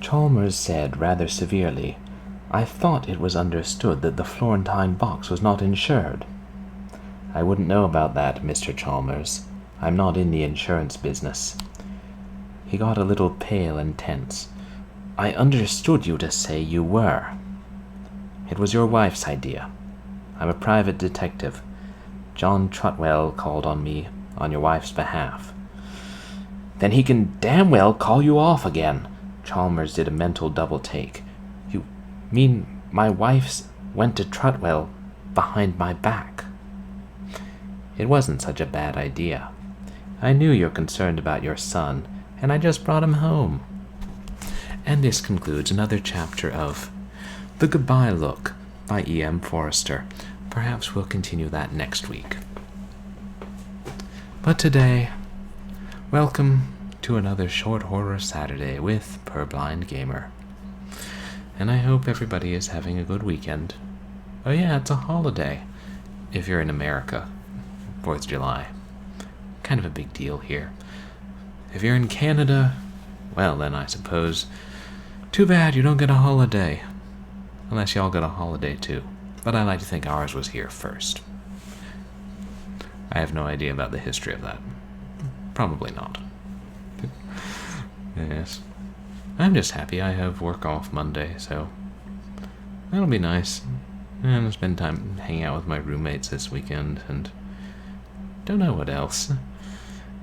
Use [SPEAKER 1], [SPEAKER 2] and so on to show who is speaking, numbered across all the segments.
[SPEAKER 1] Chalmers said rather severely, "I thought it was understood that the Florentine box was not insured." "I wouldn't know about that, Mr. Chalmers. I'm not in the insurance business." He got a little pale and tense. "I understood you to say you were." "It was your wife's idea. I'm a private detective. John Trotwell called on me on your wife's behalf." "Then he can damn well call you off again." Chalmers did a mental double take. "You mean my wife's went to Trotwell behind my back?" "It wasn't such a bad idea. I knew you're concerned about your son, and I just brought him home." And this concludes another chapter of The Goodbye Look by E.M. Forrester. Perhaps we'll continue that next week. But today, welcome to another Short Horror Saturday with Purblind Gamer. And I hope everybody is having a good weekend. Oh yeah, it's a holiday, if you're in America. 4th of July. Kind of a big deal here. If you're in Canada, well then I suppose, too bad you don't get a holiday. Unless y'all get a holiday too. But I like to think ours was here first. I have no idea about the history of that. Probably not. Yes. I'm just happy I have work off Monday, so that'll be nice. And I'll spend time hanging out with my roommates this weekend, and don't know what else.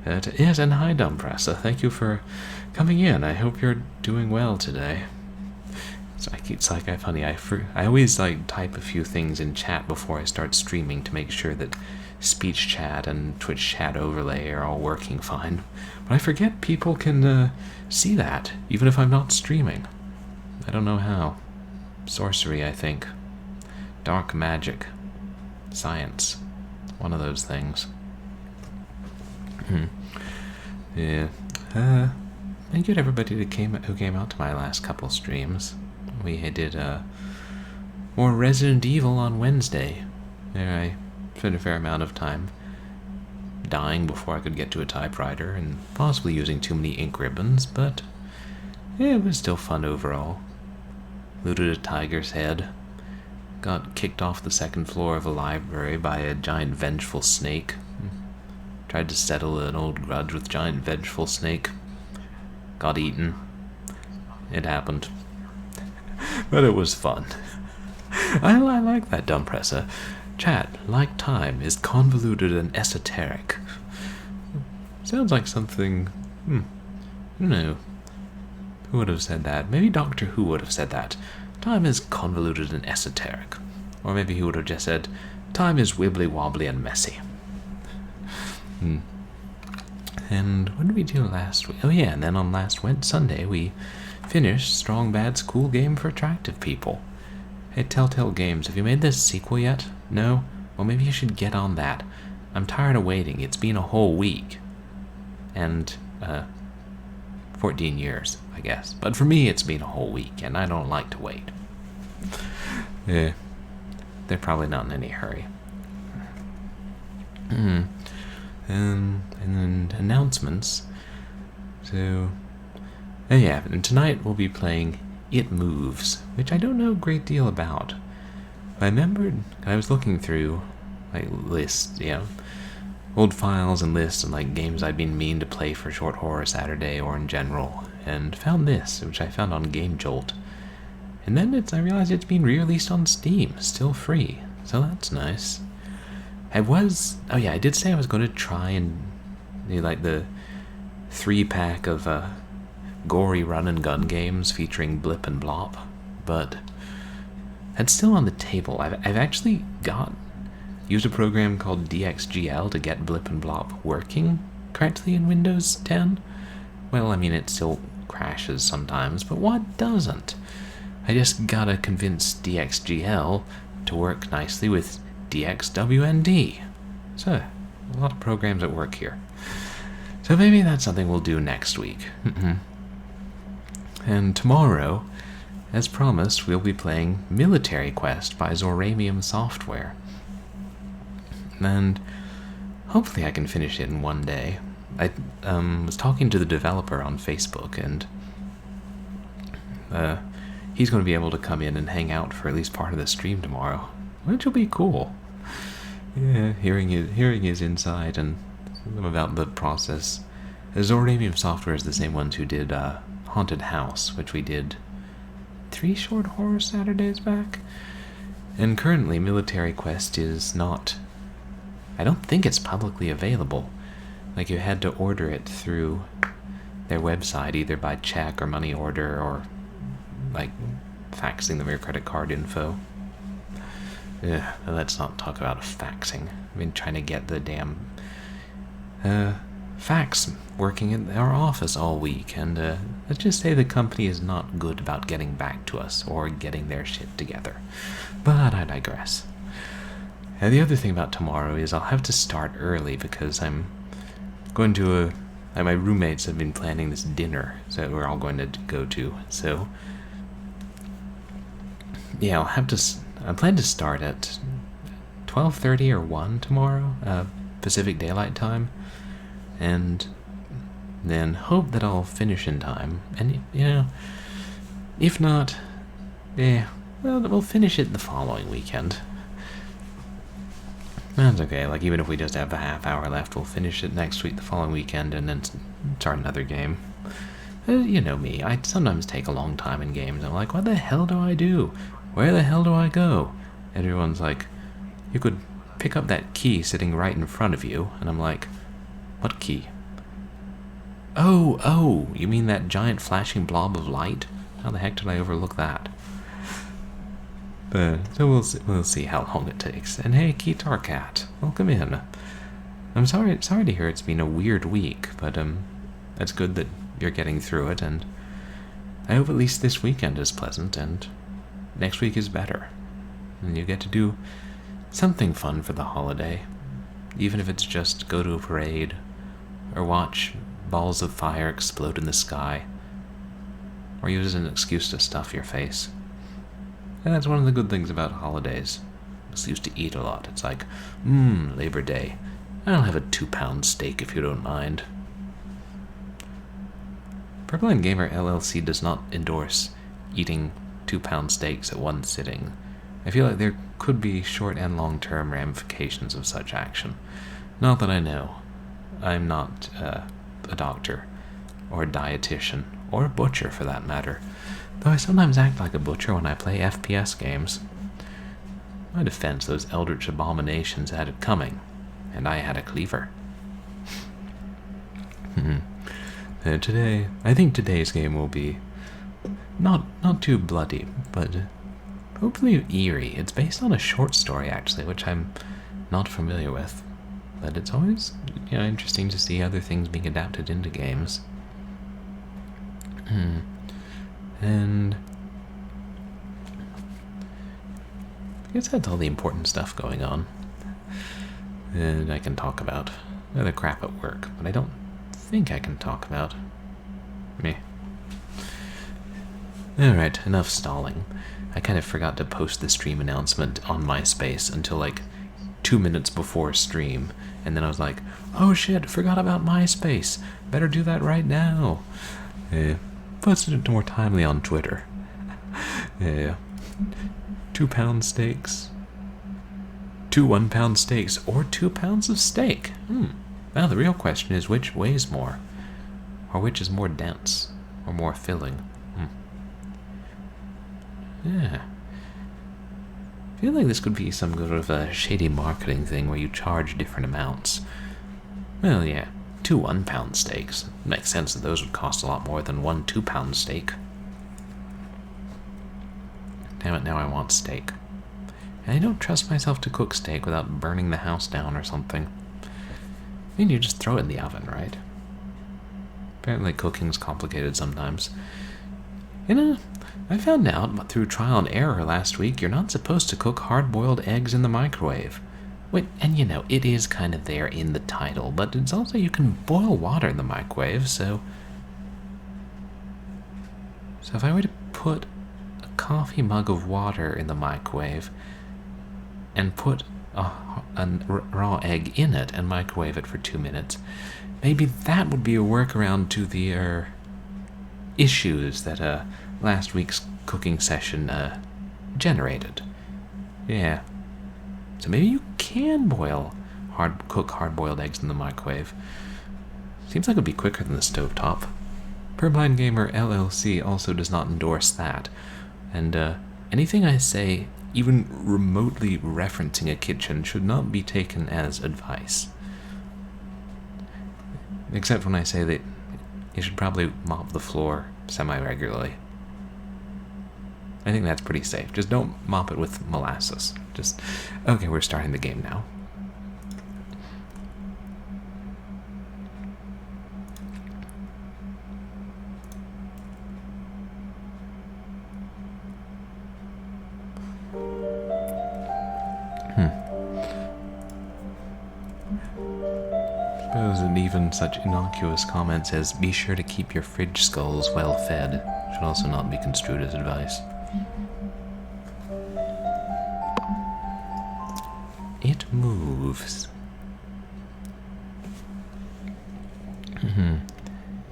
[SPEAKER 1] Yes, and hi, Dumpressa. Thank you for coming in. I hope you're doing well today. It's like funny. I always type a few things in chat before I start streaming to make sure that speech chat and Twitch chat overlay are all working fine. But I forget people can see that, even if I'm not streaming. I don't know how. Sorcery, I think. Dark magic. Science. One of those things. Yeah. Thank you to everybody who came out to my last couple streams. We did more Resident Evil on Wednesday. There I spent a fair amount of time dying before I could get to a typewriter and possibly using too many ink ribbons, but yeah, it was still fun overall. Looted a tiger's head. Got kicked off the second floor of a library by a giant vengeful snake. Tried to settle an old grudge with giant vengeful snake. Got eaten. It happened. But it was fun. I like that, Dumpressa. Chat, like time, is convoluted and esoteric. Sounds like something... I don't know. Who would have said that? Maybe Doctor Who would have said that. Time is convoluted and esoteric. Or maybe he would have just said, time is wibbly-wobbly and messy. And what did we do last week? Oh yeah, and then on last Sunday we finished Strong Bad's cool game for attractive people. Hey, Telltale Games, have you made this sequel yet? No? Well, maybe you should get on that. I'm tired of waiting. It's been a whole week. And, 14 years, I guess. But for me, it's been a whole week, and I don't like to wait. Yeah. They're probably not in any hurry. And then announcements. So, oh yeah, and tonight we'll be playing It Moves, which I don't know a great deal about. I remembered, I was looking through, lists, old files and lists and, games I'd been meaning to play for Short Horror Saturday or in general, and found this, which I found on Gamejolt. And then I realized it's been re-released on Steam, still free, so that's nice. I did say I was going to try and do, the 3-pack of, gory run-and-gun games featuring Blip and Blop, but that's still on the table. I've actually used a program called DXGL to get Blip and Blop working correctly in Windows 10. Well, I mean, it still crashes sometimes, but what doesn't? I just gotta convince DXGL to work nicely with DXWND. So, a lot of programs at work here. So maybe that's something we'll do next week. And tomorrow, as promised, we'll be playing Military Quest by Zoramium Software. And hopefully I can finish it in one day. I was talking to the developer on Facebook, and he's going to be able to come in and hang out for at least part of the stream tomorrow, which will be cool. Yeah, hearing his insight and about the process. Zoramium Software is the same ones who did Haunted House, which we did 3 short horror Saturdays back. And currently, Military Quest is not... I don't think it's publicly available. Like, you had to order it through their website, either by check or money order, or, like, faxing them your credit card info. Let's not talk about faxing. I've been trying to get the damn fax working in our office all week, and let's just say the company is not good about getting back to us or getting their shit together. But I digress. And the other thing about tomorrow is I'll have to start early because I'm going to my roommates have been planning this dinner that we're all going to go to. So yeah, I plan to start at 12:30 or 1 tomorrow, Pacific Daylight Time, and then hope that I'll finish in time. And if not, well, we'll finish it the following weekend. That's okay. Like, even if we just have a half hour left, we'll finish it next week, the following weekend, and then start another game. You know me, I sometimes take a long time in games. I'm like, what the hell do I do? Where the hell do I go? Everyone's like, you could pick up that key sitting right in front of you. And I'm like, what key? Oh, you mean that giant flashing blob of light? How the heck did I overlook that? So we'll see how long it takes. And hey, Guitar Cat, welcome in. I'm sorry to hear it's been a weird week, but it's good that you're getting through it, and I hope at least this weekend is pleasant, and next week is better. And you get to do something fun for the holiday, even if it's just go to a parade, or watch balls of fire explode in the sky, or use as an excuse to stuff your face. And that's one of the good things about holidays. I was used to eat a lot. It's like, Labor Day. I'll have a 2-pound steak if you don't mind. Purple and Gamer LLC does not endorse eating 2-pound steaks at one sitting. I feel like there could be short and long-term ramifications of such action. Not that I know. I'm not a doctor, or a dietitian, or a butcher for that matter. Though I sometimes act like a butcher when I play FPS games. In my defense, those eldritch abominations had it coming, and I had a cleaver. I think today's game will be not too bloody, but hopefully eerie. It's based on a short story, actually, which I'm not familiar with. But it's always interesting to see other things being adapted into games. And I guess that's all the important stuff going on. And I can talk about other crap at work, but I don't think I can talk about me. Alright, enough stalling. I kind of forgot to post the stream announcement on MySpace until like 2 minutes before stream, and then I was like, oh shit, forgot about MySpace. Better do that right now. Posted it more timely on Twitter. 2-pound steaks. 2 1-pound steaks, or 2 pounds of steak. Now the real question is, which weighs more? Or which is more dense? Or more filling? Yeah. I feel like this could be some sort of a shady marketing thing where you charge different amounts. Well, yeah. 2 1-pound steaks. Makes sense that those would cost a lot more than 1 2-pound steak. Damn it, now I want steak. And I don't trust myself to cook steak without burning the house down or something. I mean, you just throw it in the oven, right? Apparently cooking's complicated sometimes. I found out through trial and error last week you're not supposed to cook hard-boiled eggs in the microwave. Wait, and it is kind of there in the title, but it's also you can boil water in the microwave, so if I were to put a coffee mug of water in the microwave and put a raw egg in it and microwave it for 2 minutes, maybe that would be a workaround to the issues that last week's cooking session generated. Yeah. So maybe you can cook hard-boiled eggs in the microwave. Seems like it would be quicker than the stovetop. Purblind Gamer LLC also does not endorse that. And anything I say, even remotely referencing a kitchen, should not be taken as advice. Except when I say that you should probably mop the floor semi-regularly. I think that's pretty safe. Just don't mop it with molasses. Okay, we're starting the game now. And even such innocuous comments as "be sure to keep your fridge skulls well fed" should also not be construed as advice. It moves.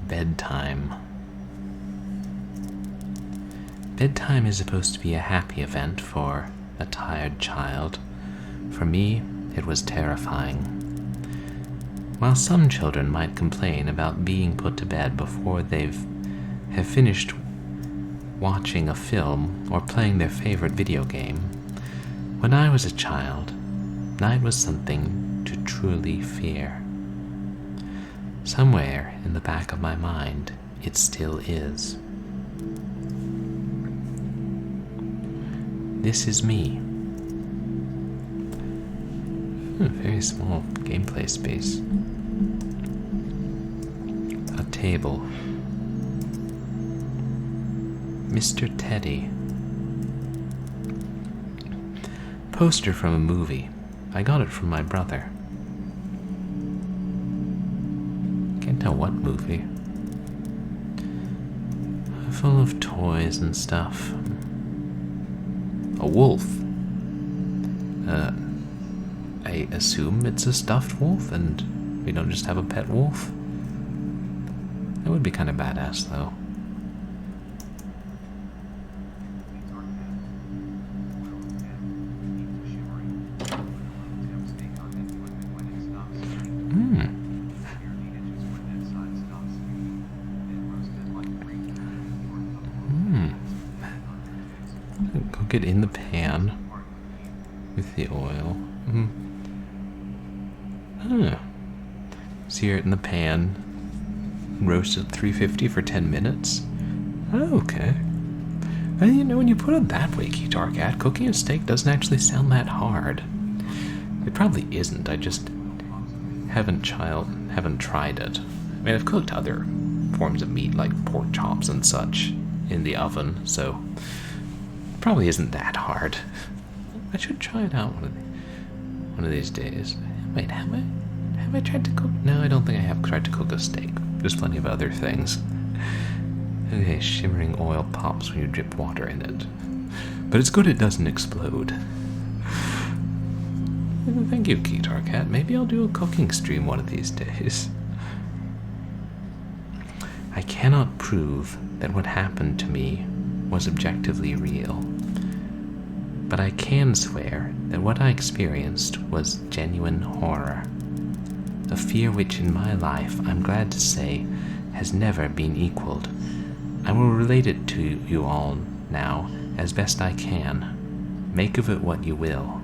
[SPEAKER 1] Bedtime. Bedtime is supposed to be a happy event for a tired child. For me, it was terrifying. While some children might complain about being put to bed before have finished watching a film or playing their favorite video game, when I was a child, night was something to truly fear. Somewhere in the back of my mind, it still is. This is me. Very small gameplay space. A table. Mr. Teddy. Poster from a movie. I got it from my brother. Can't tell what movie. Full of toys and stuff. A wolf. I assume it's a stuffed wolf and we don't just have a pet wolf. That would be kind of badass, though. Cook it in the pan with the oil. Sear it in the pan. Roast it at 350 for 10 minutes. Okay. And you know, when you put it that way, Guitar Cat, cooking a steak doesn't actually sound that hard. It probably isn't. I just haven't tried it. I mean, I've cooked other forms of meat like pork chops and such in the oven, so it probably isn't that hard. I should try it out one of these days. Wait, have I tried to cook? No, I don't think I have tried to cook a steak. There's plenty of other things. Okay, shimmering oil pops when you drip water in it. But it's good it doesn't explode. Thank you, Guitar Cat. Maybe I'll do a cooking stream one of these days. I cannot prove that what happened to me was objectively real. But I can swear that what I experienced was genuine horror. A fear which in my life, I'm glad to say, has never been equaled. I will relate it to you all now as best I can. Make of it what you will.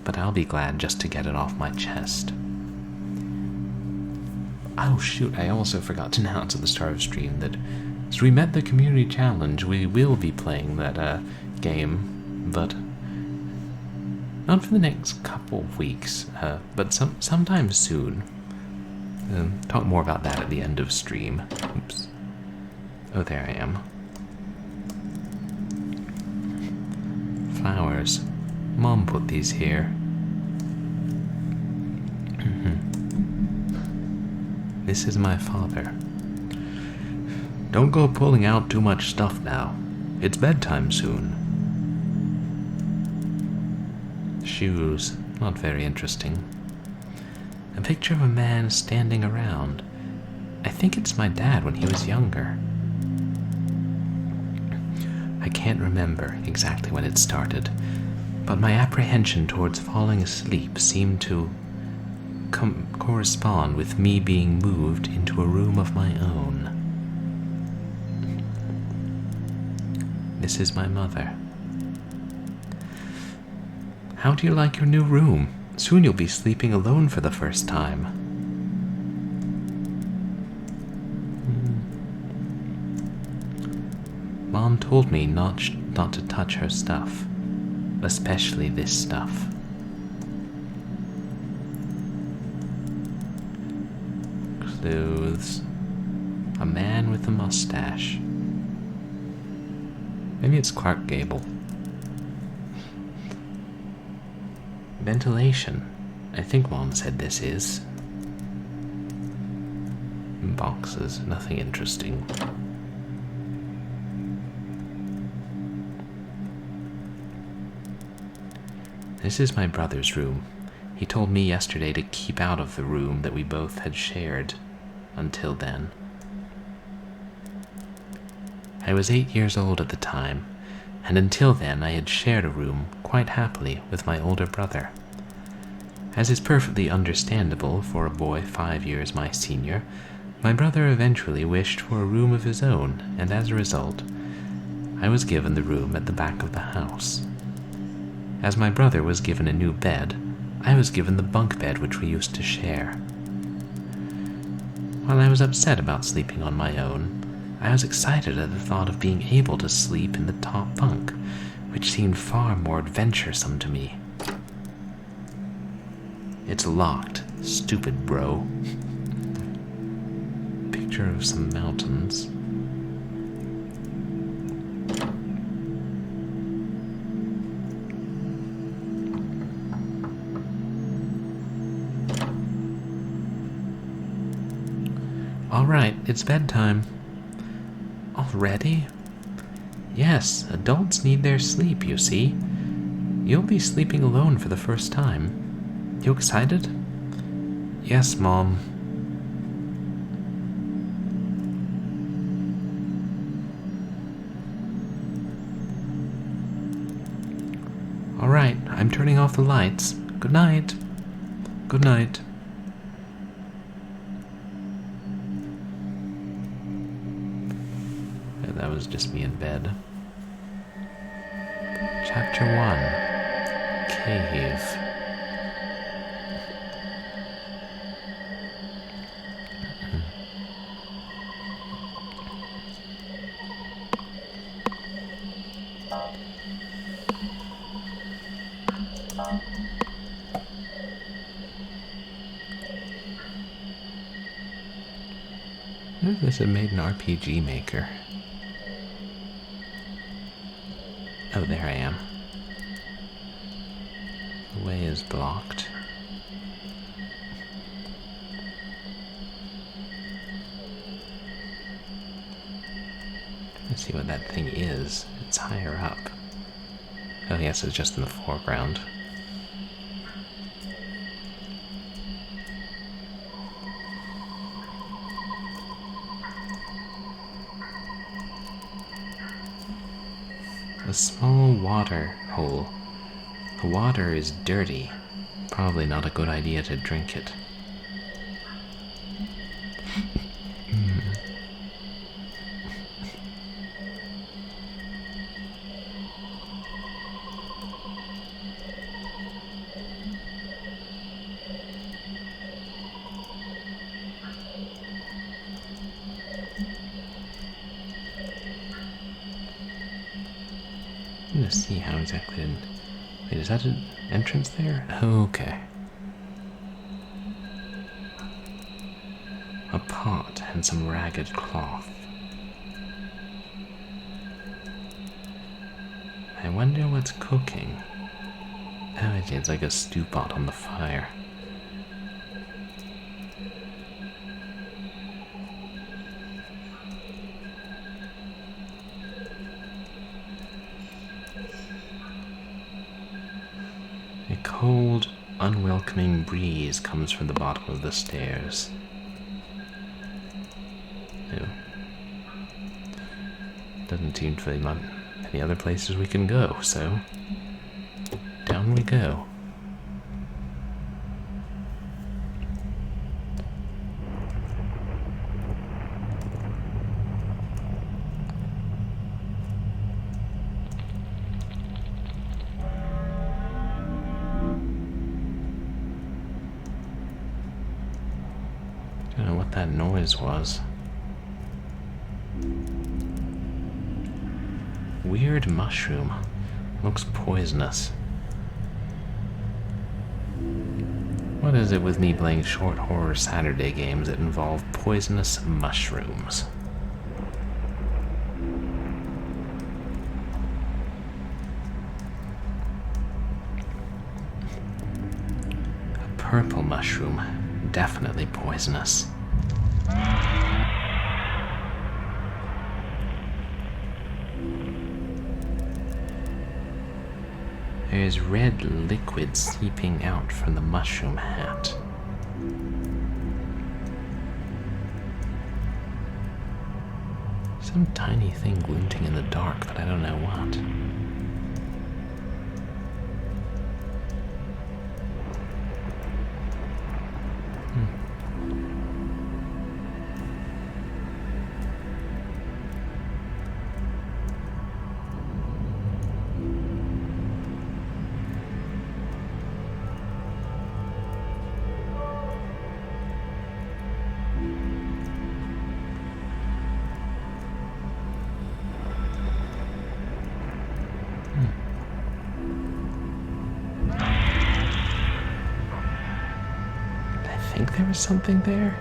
[SPEAKER 1] But I'll be glad just to get it off my chest. Oh shoot, I also forgot to announce at the start of stream that as we met the community challenge, we will be playing that game, but not for the next couple of weeks, but sometime soon. Talk more about that at the end of stream. Oops. Oh, there I am. Flowers. Mom put these here. This is my father. Don't go pulling out too much stuff now. It's bedtime soon. Shoes. Not very interesting. A picture of a man standing around. I think it's my dad when he was younger. I can't remember exactly when it started, but my apprehension towards falling asleep seemed to correspond with me being moved into a room of my own. This is my mother. How do you like your new room? Soon you'll be sleeping alone for the first time. Mom told me not to touch her stuff, especially this stuff. Clothes. A man with a mustache. Maybe it's Clark Gable. Ventilation. I think Mom said this is. Boxes. Nothing interesting. This is my brother's room. He told me yesterday to keep out of the room that we both had shared until then. I was 8 years old at the time, and until then I had shared a room quite happily with my older brother. As is perfectly understandable for a boy 5 years my senior, my brother eventually wished for a room of his own, and as a result, I was given the room at the back of the house. As my brother was given a new bed, I was given the bunk bed which we used to share. While I was upset about sleeping on my own, I was excited at the thought of being able to sleep in the top bunk, which seemed far more adventuresome to me. It's locked, stupid bro. Picture of some mountains. Alright, it's bedtime. Already? Yes, adults need their sleep, you see. You'll be sleeping alone for the first time. You excited? Yes, Mom. Alright, I'm turning off the lights. Good night. Good night. That was just me in bed. Chapter 1. Cave. This had made an RPG maker. Oh, there I am. The way is blocked. Let's see what that thing is. It's higher up. Oh, yes, it's just in the foreground. A small water hole. The water is dirty. Probably not a good idea to drink it. I'm gonna see how exactly. Wait, is that an entrance there? Okay. A pot and some ragged cloth. I wonder what's cooking. Oh, it's like a stew pot on the fire. A cold, unwelcoming breeze comes from the bottom of the stairs. doesn't seem to be any other places we can go, so down we go. Don't know what that noise was. Weird mushroom. Looks poisonous. What is it with me playing short horror Saturday games that involve poisonous mushrooms? A purple mushroom. Definitely poisonous. There's red liquid seeping out from the mushroom hat. Some tiny thing glinting in the dark, but I don't know what. I think there was something there.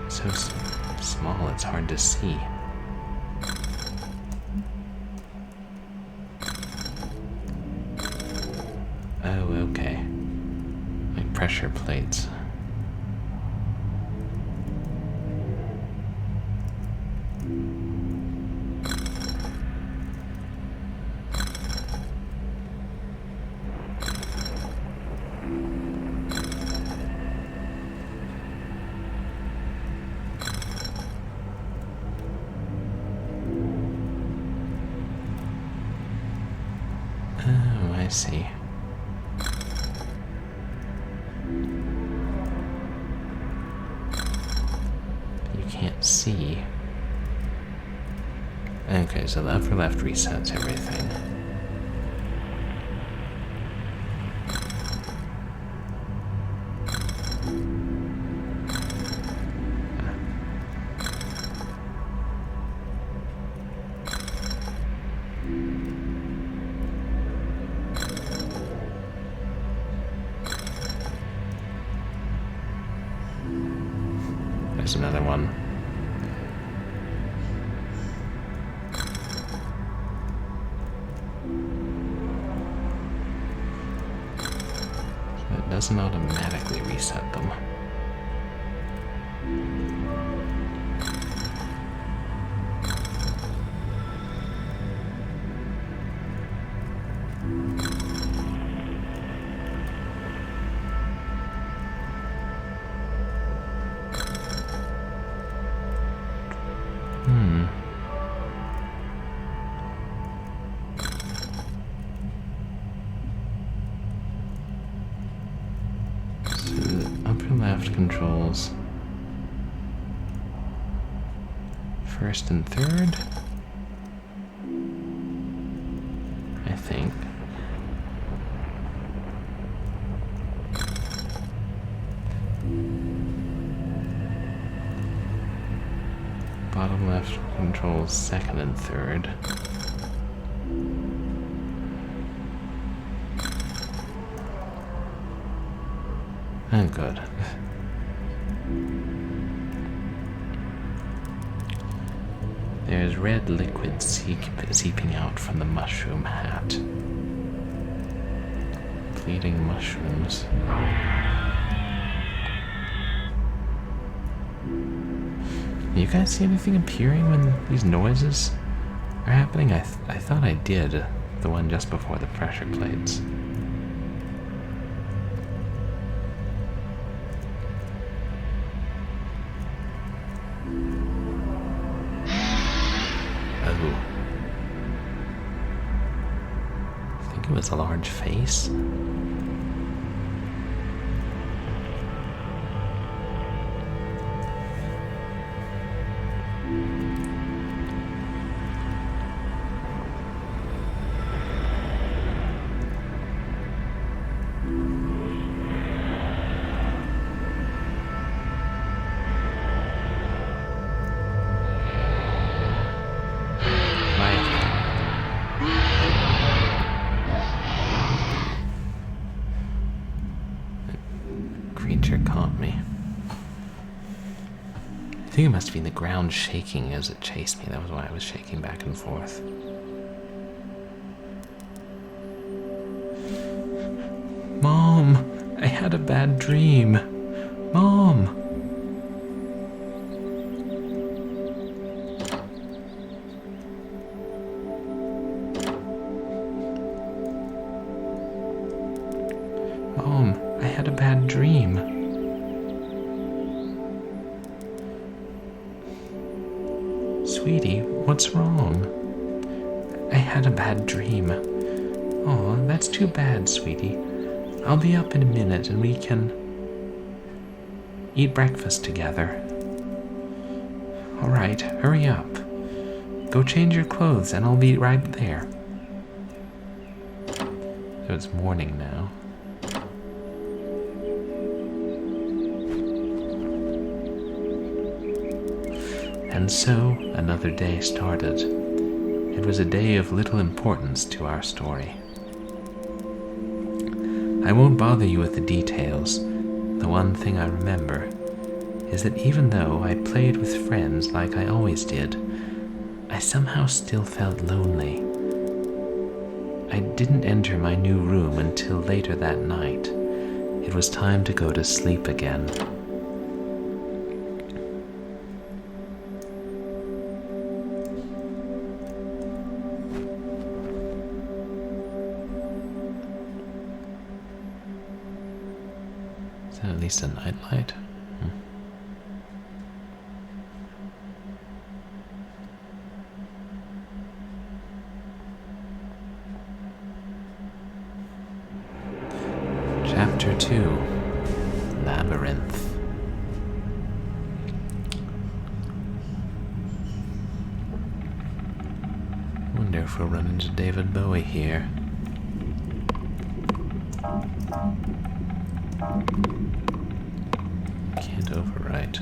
[SPEAKER 1] So small it's hard to see. Oh, okay. Like pressure plates. Oh, I see. You can't see. Okay, so the upper left resets everything. There's another one. So it doesn't automatically reset them. So the upper left controls first and third, I think. Bottom left controls second and third. Oh, good. There's red liquid seeping out from the mushroom hat. Bleeding mushrooms. You guys see anything appearing when these noises are happening? I thought I did, the one just before the pressure plates. Ooh. I think it was a large face. I think it must have been the ground shaking as it chased me. That was why I was shaking back and forth. Mom, I had a bad dream. Mom. Mom, I had a bad dream. Sweetie, what's wrong? I had a bad dream. Oh, that's too bad, sweetie. I'll be up in a minute and we can eat breakfast together. All right, hurry up. Go change your clothes and I'll be right there. So it's morning now. And so another day started. It was a day of little importance to our story. I won't bother you with the details. The one thing I remember is that even though I played with friends like I always did, I somehow still felt lonely. I didn't enter my new room until later that night. It was time to go to sleep again. Is that at least a nightlight? Chapter 2, Labyrinth. Wonder if we'll run into David Bowie here. Can't overwrite.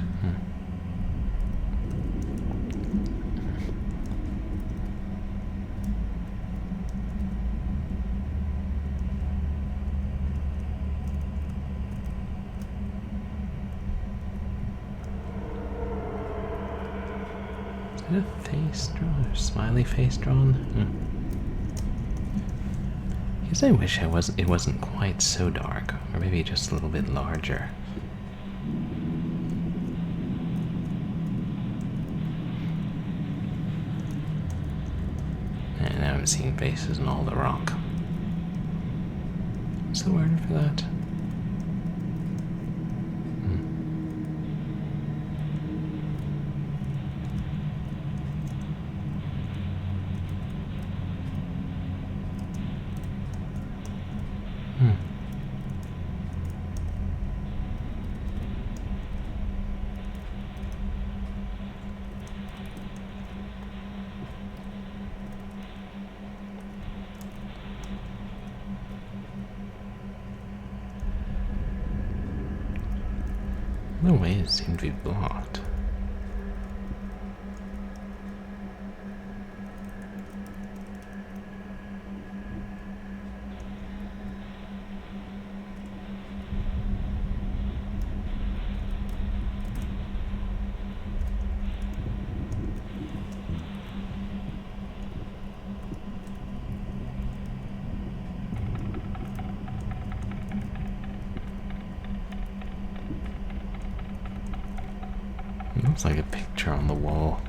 [SPEAKER 1] Is it a face drawn or a smiley face drawn? I guess I wish it wasn't quite so dark, or maybe just a little bit larger. And now I'm seeing faces in all the rock. What's the word for that? The ways seem to be blocked. It looks like a picture on the wall.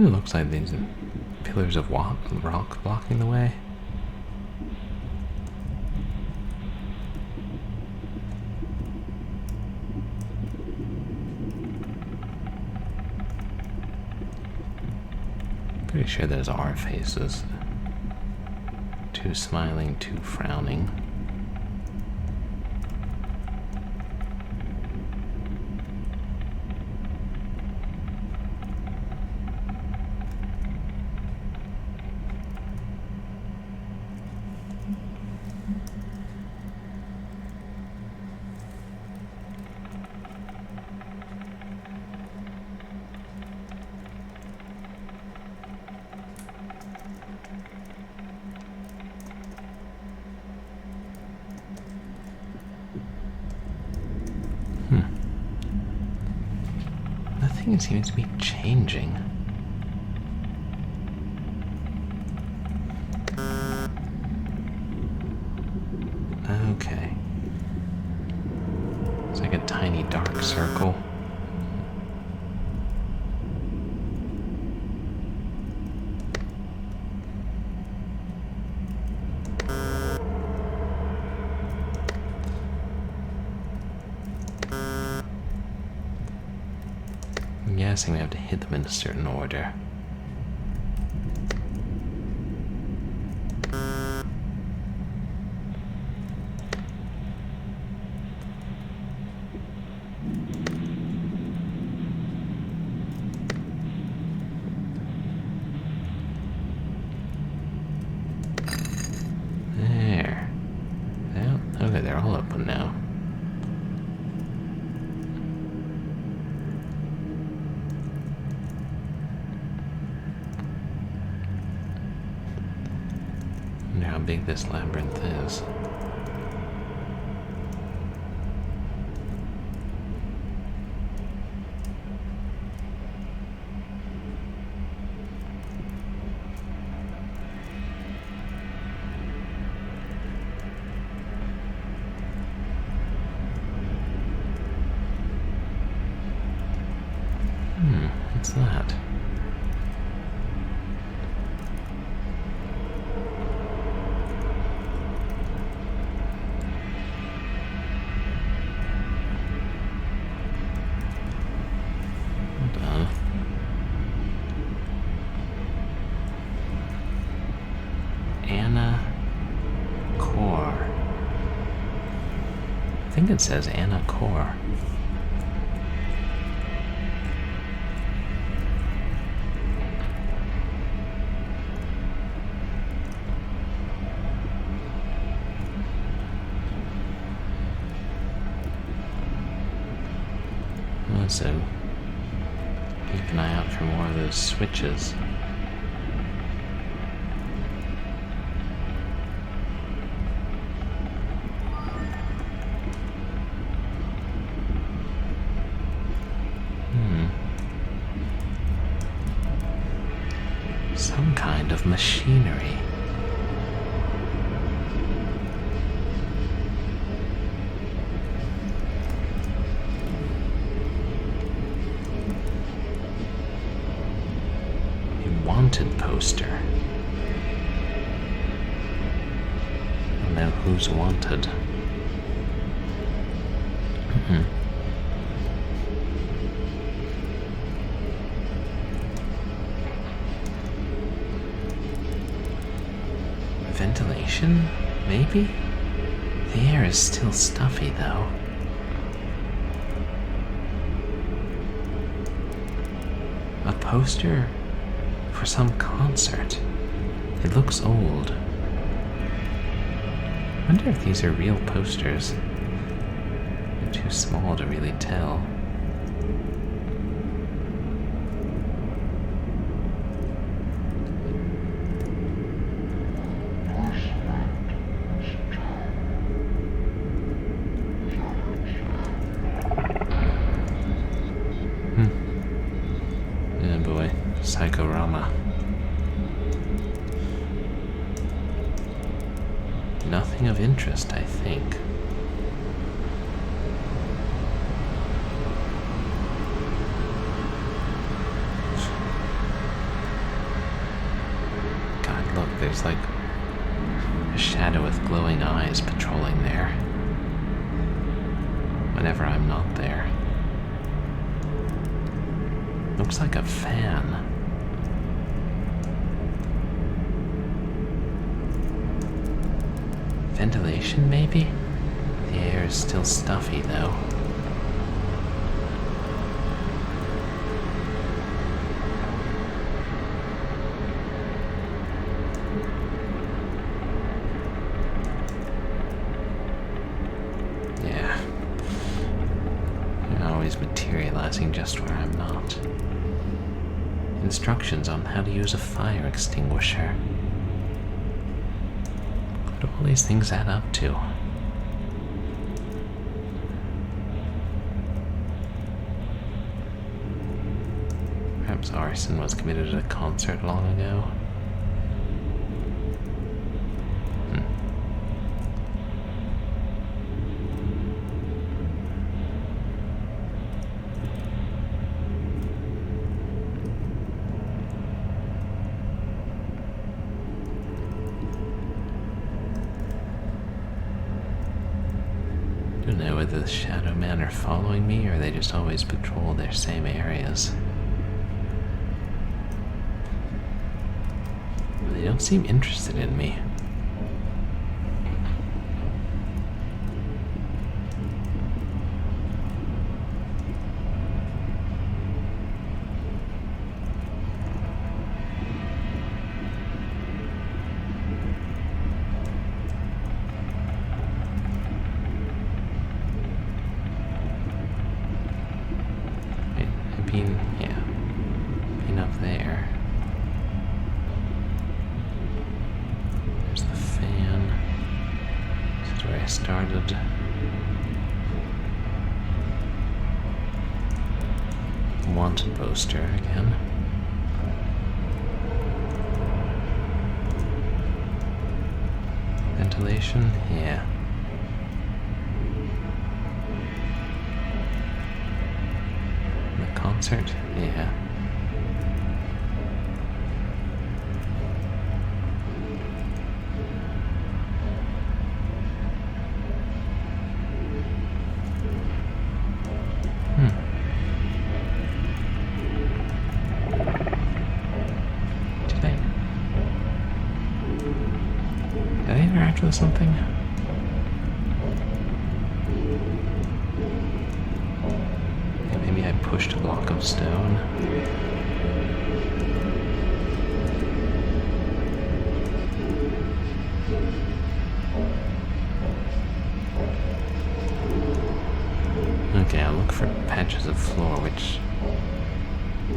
[SPEAKER 1] kind of looks like these pillars of rock blocking the way. Pretty sure those are faces. Two smiling, two frowning. Nothing seems to be changing. Okay. It's like a tiny dark circle. I'm guessing we have to hit them in a certain order. There. Well, okay, they're all open now. How big this labyrinth is. What's that? I think it says Anna Core. So keep an eye out for more of those switches. Some kind of machinery. Wanted poster. I know who's wanted. Ventilation? Maybe? The air is still stuffy, though. A poster for some concert. It looks old. I wonder if these are real posters. They're too small to really tell. Yeah, boy. Psychorama. Nothing of interest, I think. A shadow with glowing eyes patrolling there. Whenever I'm not there. Looks like a fan. Ventilation, maybe? The air is still stuffy, though. Yeah. They're always materializing just where I'm not. Instructions on how to use a fire extinguisher. What do all these things add up to? Perhaps arson was committed at a concert long ago. I don't know whether the Shadow Men are following me or they just always patrol their same areas. They don't seem interested in me. Being up there. There's the fan. This is where I started. Wanted poster again. Ventilation? Yeah. Concert? Yeah. Did I interact with something? Maybe I pushed a block of stone. Okay, I'll look for patches of floor, which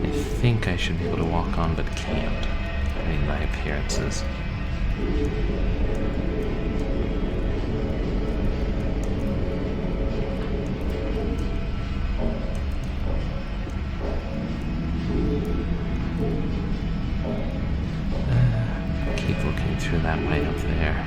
[SPEAKER 1] I think I should be able to walk on, but can't. I mean, by appearances. Keep looking through that way up there.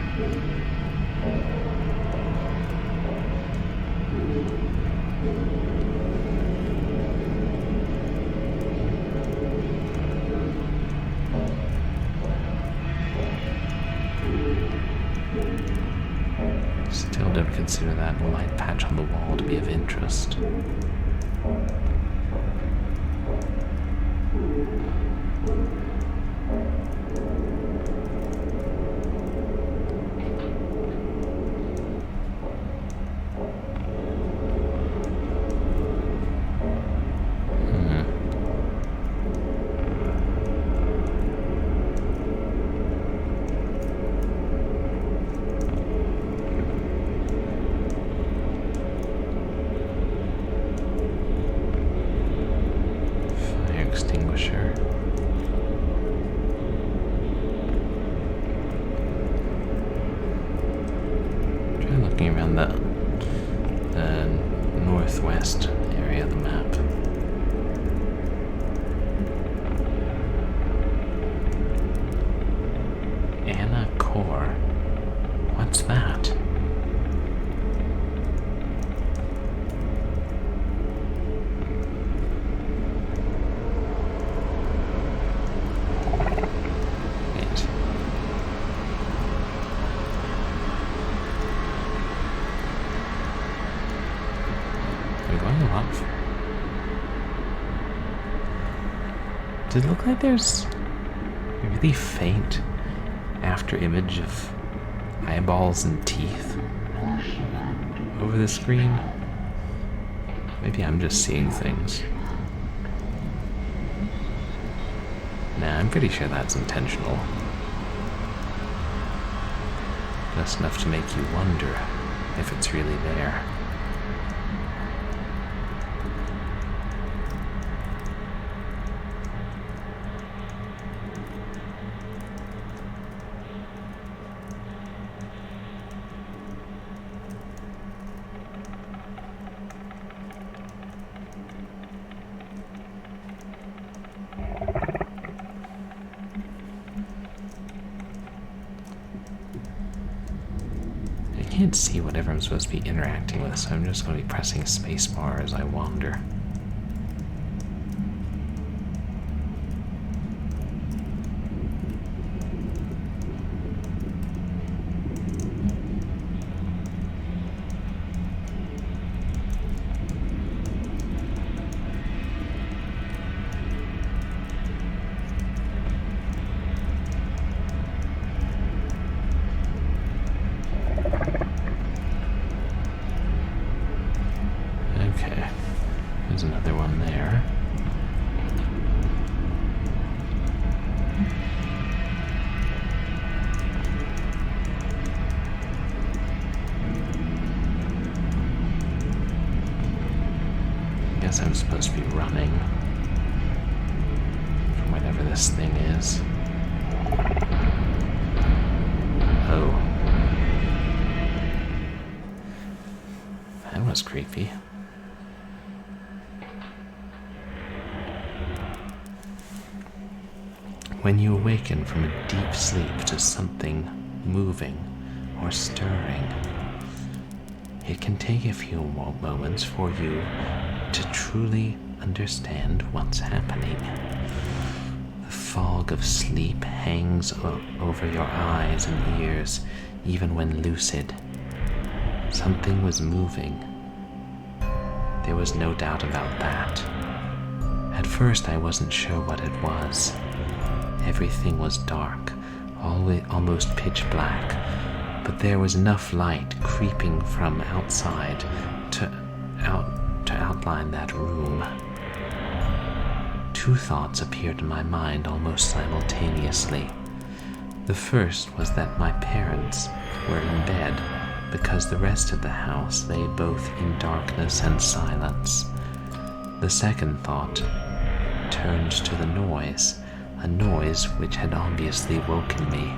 [SPEAKER 1] Still don't consider that light patch on the wall to be of interest. Extinguisher. Try looking around the northwest area of the map. Anna Core. What's that? Does it look like there's a really faint after image of eyeballs and teeth over the screen? Maybe I'm just seeing things. Nah, I'm pretty sure that's intentional. Just enough to make you wonder if it's really there. I can't see whatever I'm supposed to be interacting with, so I'm just going to be pressing spacebar as I wander. Okay, there's another one there. I guess I'm supposed to be running from whatever this thing is. Oh. That was creepy. When you awaken from a deep sleep to something moving or stirring, it can take a few moments for you to truly understand what's happening. The fog of sleep hangs over your eyes and ears, even when lucid. Something was moving. There was no doubt about that. At first, I wasn't sure what it was. Everything was dark, almost pitch black, but there was enough light creeping from outside to outline that room. Two thoughts appeared in my mind almost simultaneously. The first was that my parents were in bed because the rest of the house lay both in darkness and silence. The second thought turned to the noise, a noise which had obviously woken me.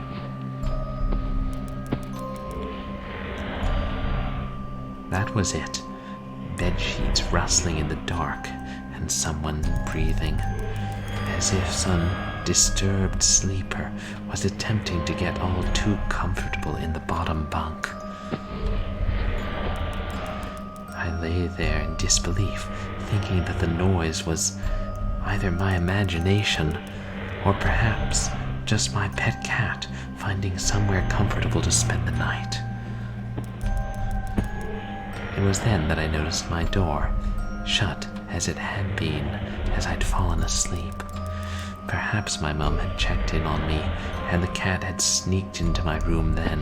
[SPEAKER 1] That was it. Bed sheets rustling in the dark and someone breathing, as if some disturbed sleeper was attempting to get all too comfortable in the bottom bunk. I lay there in disbelief, thinking that the noise was either my imagination or perhaps just my pet cat finding somewhere comfortable to spend the night. It was then that I noticed my door, shut as it had been as I'd fallen asleep. Perhaps my mum had checked in on me, and the cat had sneaked into my room then.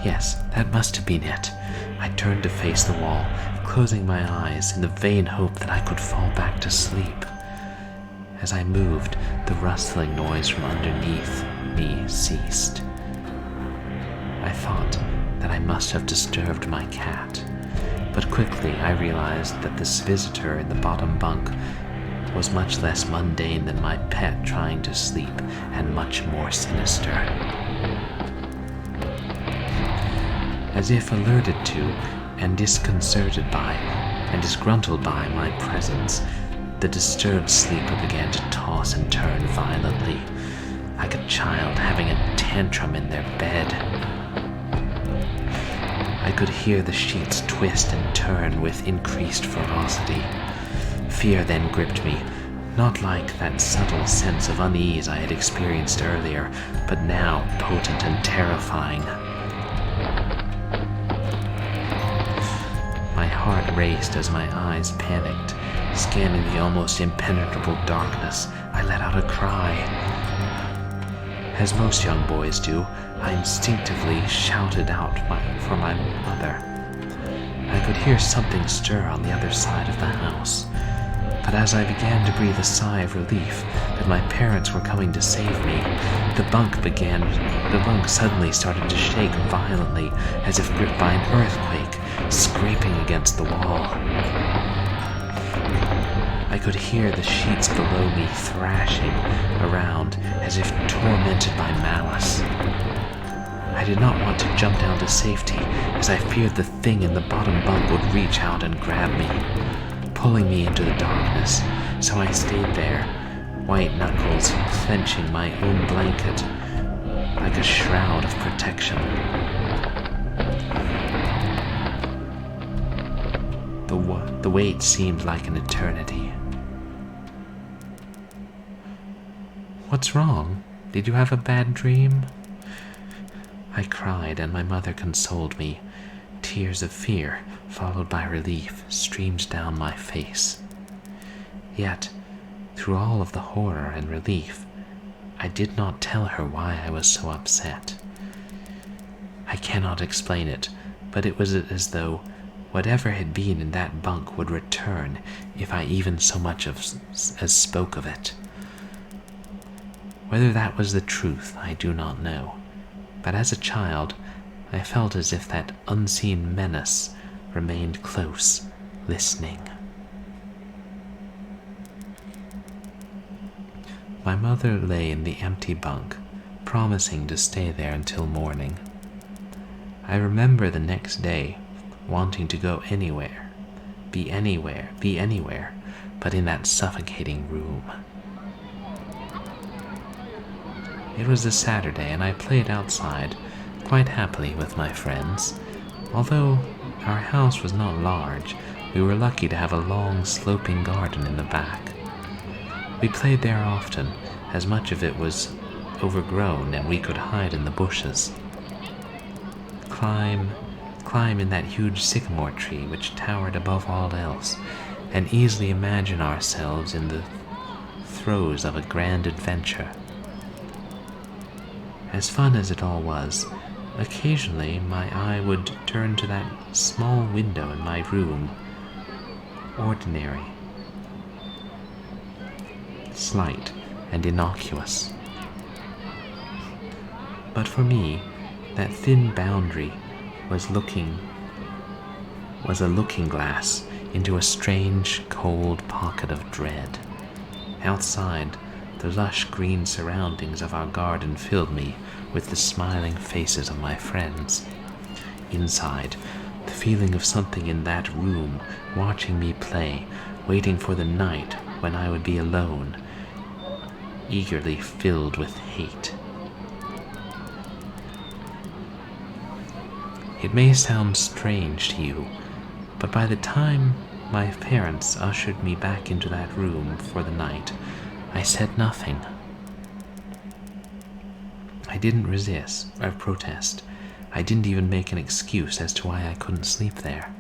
[SPEAKER 1] Yes, that must have been it. I turned to face the wall, closing my eyes in the vain hope that I could fall back to sleep. As I moved, the rustling noise from underneath me ceased. I thought that I must have disturbed my cat, but quickly I realized that this visitor in the bottom bunk was much less mundane than my pet trying to sleep, and much more sinister. As if alerted to and disconcerted by and disgruntled by my presence, the disturbed sleeper began to toss and turn violently, like a child having a tantrum in their bed. I could hear the sheets twist and turn with increased ferocity. Fear then gripped me, not like that subtle sense of unease I had experienced earlier, but now potent and terrifying. My heart raced as my eyes panicked, Scanning the almost impenetrable darkness, I let out a cry. As most young boys do, I instinctively shouted out for my mother. I could hear something stir on the other side of the house, but as I began to breathe a sigh of relief that my parents were coming to save me, the bunk suddenly started to shake violently as if gripped by an earthquake, scraping against the wall. I could hear the sheets below me thrashing around as if tormented by malice. I did not want to jump down to safety, as I feared the thing in the bottom bunk would reach out and grab me, pulling me into the darkness, so I stayed there, white knuckles clenching my own blanket like a shroud of protection. The wait seemed like an eternity. "What's wrong? Did you have a bad dream?" I cried, and my mother consoled me. Tears of fear, followed by relief, streamed down my face. Yet, through all of the horror and relief, I did not tell her why I was so upset. I cannot explain it, but it was as though whatever had been in that bunk would return if I even so much as spoke of it. Whether that was the truth, I do not know, but as a child, I felt as if that unseen menace remained close, listening. My mother lay in the empty bunk, promising to stay there until morning. I remember the next day wanting to go anywhere, be anywhere, but in that suffocating room. It was a Saturday, and I played outside quite happily with my friends. Although our house was not large, we were lucky to have a long, sloping garden in the back. We played there often, as much of it was overgrown and we could hide in the bushes. Climb in that huge sycamore tree which towered above all else, and easily imagine ourselves in the throes of a grand adventure. As fun as it all was, occasionally my eye would turn to that small window in my room. Ordinary, slight, and innocuous. But for me, that thin boundary was a looking glass into a strange, cold pocket of dread. Outside, the lush green surroundings of our garden filled me with the smiling faces of my friends. Inside, the feeling of something in that room watching me play, waiting for the night when I would be alone, eagerly filled with hate. It may sound strange to you, but by the time my parents ushered me back into that room for the night, I said nothing. I didn't resist or protest. I didn't even make an excuse as to why I couldn't sleep there.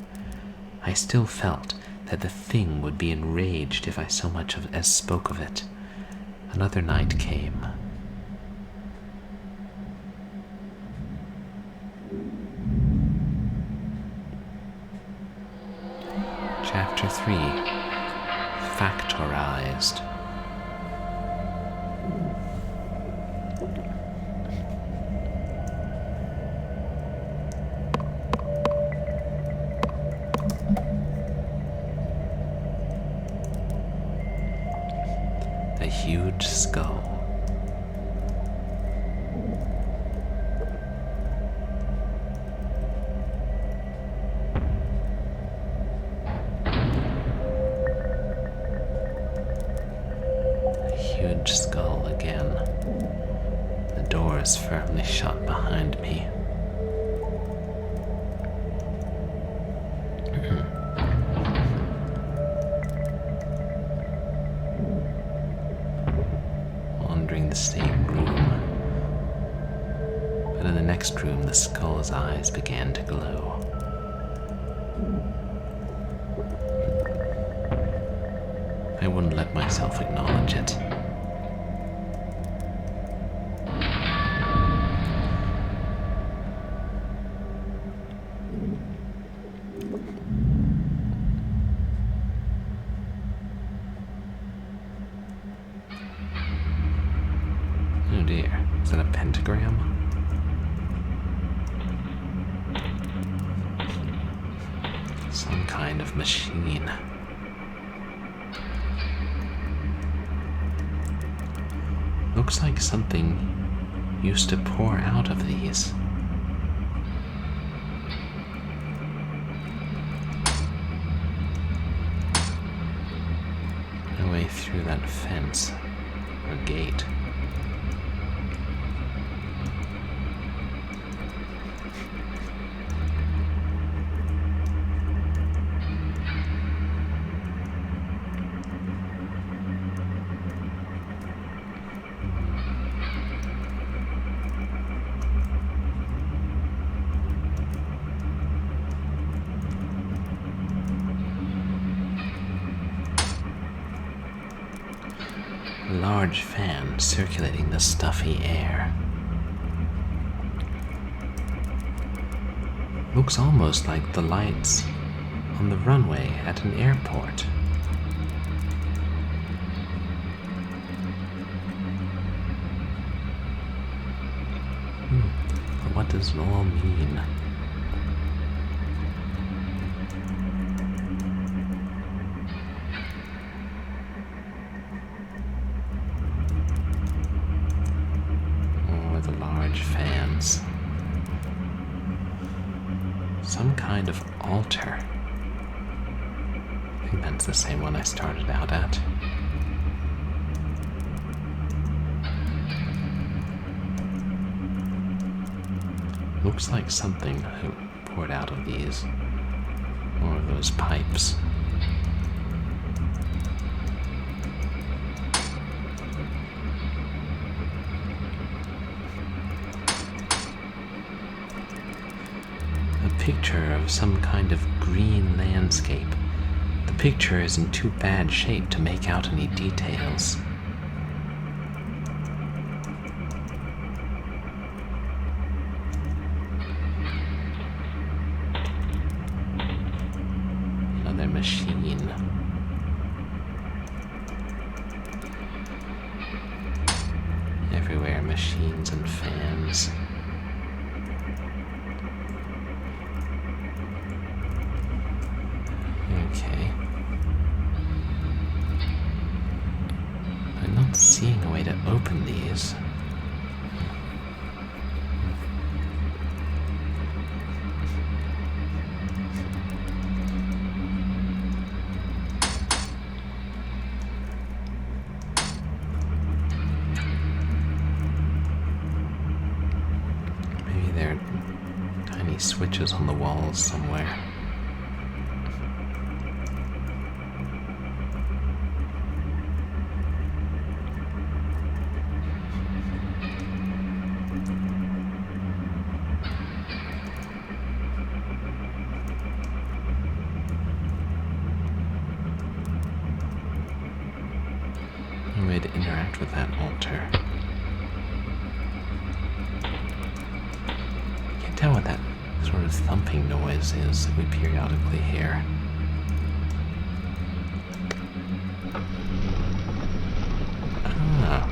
[SPEAKER 1] I still felt that the thing would be enraged if I so much as spoke of it. Another night came. Chapter 3. Factorized. A huge skull. Huge skull again. The door is firmly shut behind me. Wandering the same room. But in the next room, the skull's eyes began to glow. I wouldn't let myself acknowledge it. Oh dear, is that a pentagram? Some kind of machine. Looks like something used to pour out of these. No way through that fence or gate. A large fan circulating the stuffy air. Looks almost like the lights on the runway at an airport. But what does it all mean? Fans. Some kind of altar. I think that's the same one I started out at. Looks like something poured out of these, or of those pipes. Picture of some kind of green landscape. The picture is in too bad shape to make out any details. Another machine. Everywhere machines and fans. Okay. I'm not seeing a way to open these. Maybe there are tiny switches on the walls somewhere. Way to interact with that altar. Can't tell what that sort of thumping noise is that we periodically hear. Ah.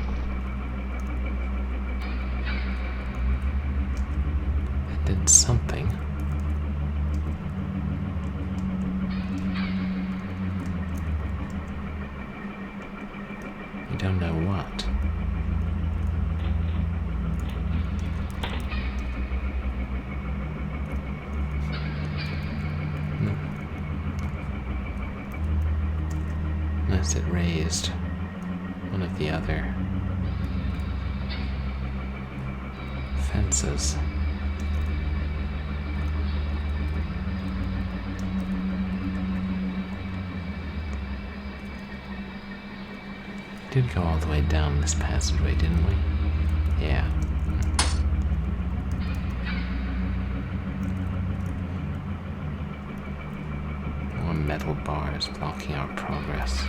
[SPEAKER 1] It did something. Don't know what. No. Unless it raised one of the other fences. Did go all the way down this passageway, didn't we? Yeah. More metal bars blocking our progress.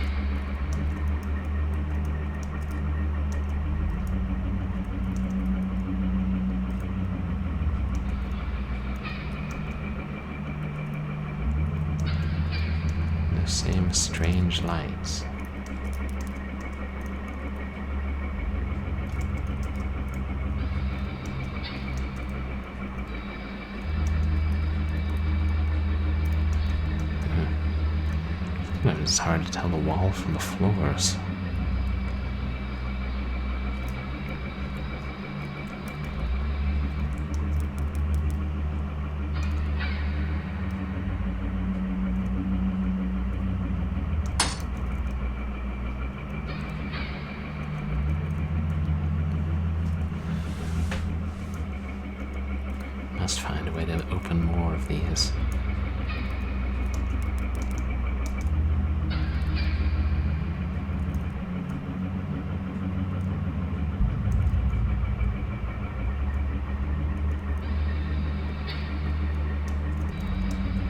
[SPEAKER 1] same strange lights. It's hard to tell the wall from the floors. Must find a way to open more of these.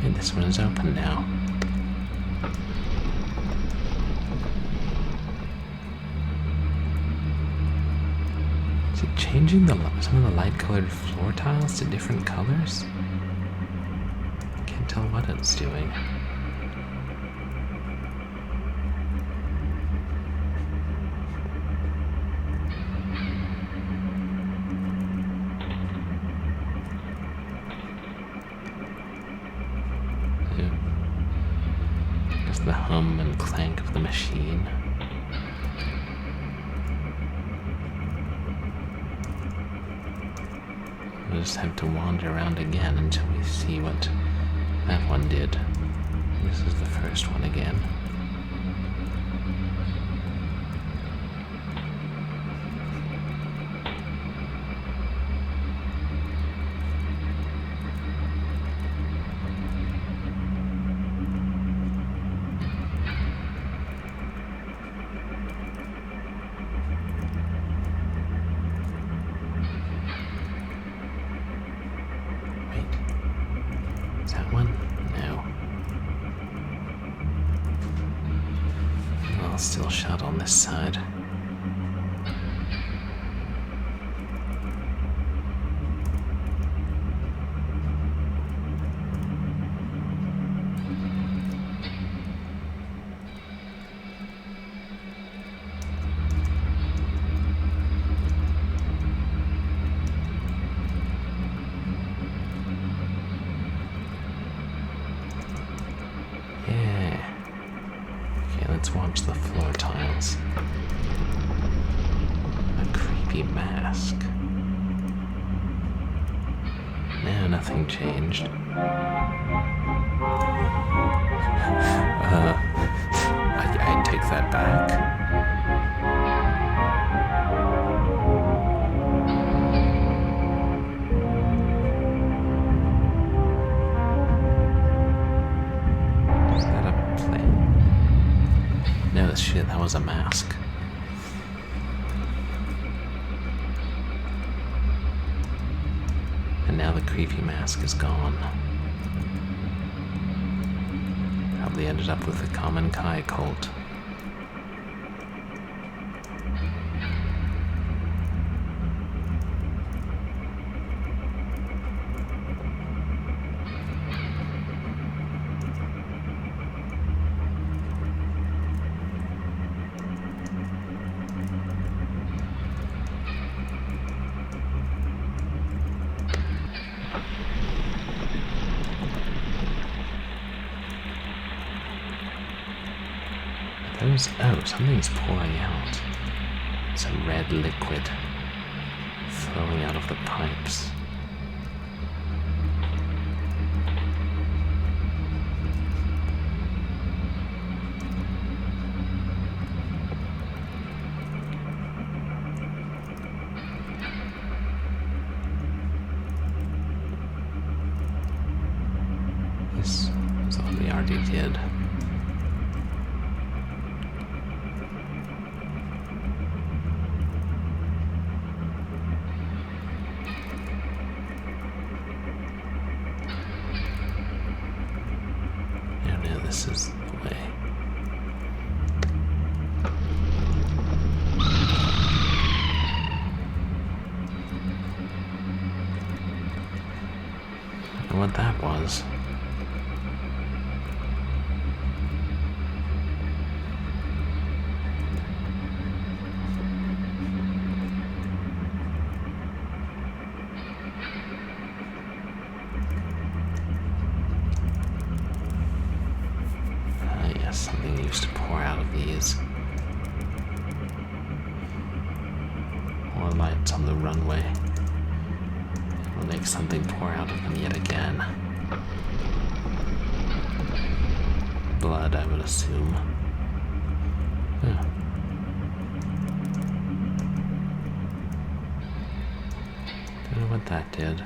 [SPEAKER 1] And this one is open now. Is it changing some of the light-colored floor tiles to different colors? Can't tell what it's doing. Just the hum and clank of the machine. We'll just have to wander around again until we see what that one did. This is the first one again. Still shut on this side. Let's watch the floor tiles. A creepy mask. No, nothing changed. I take that back. No, shit, that was a mask. And now the creepy mask is gone. Probably ended up with the common Kai cult. Oh, something's pouring out. Some red liquid flowing out of the pipes. This is what we already did. This is the way. I don't know what that was. juice to pour out of these. More lights on the runway. We'll make something pour out of them yet again. Blood, I would assume. Oh. Don't know what that did.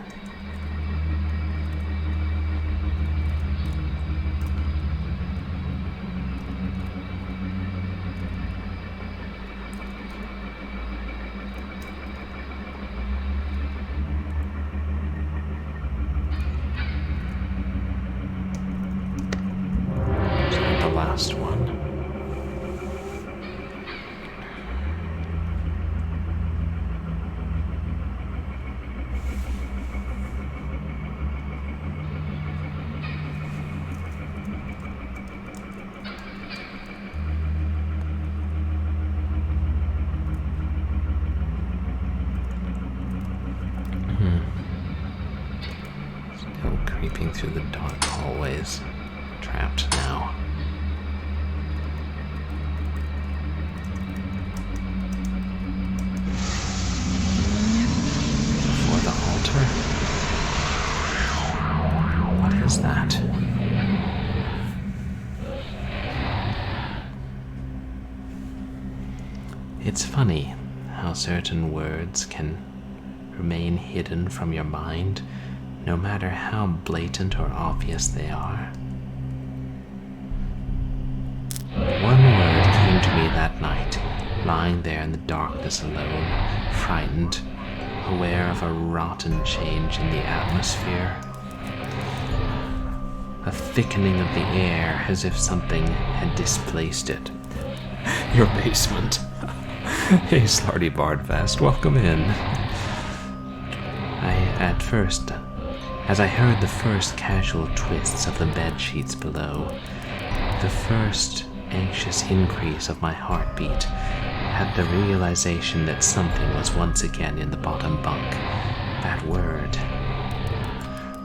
[SPEAKER 1] Last one. Still creeping through the dark hallways. Trapped now. What is that? It's funny how certain words can remain hidden from your mind, no matter how blatant or obvious they are. One word came to me that night, lying there in the darkness alone, frightened, aware of a rotten change in the atmosphere. A thickening of the air as if something had displaced it. Your basement. Hey, Slarty Bardfast, welcome in. As I heard the first casual twists of the bed sheets below, the first anxious increase of my heartbeat, had the realization that something was once again in the bottom bunk. That word.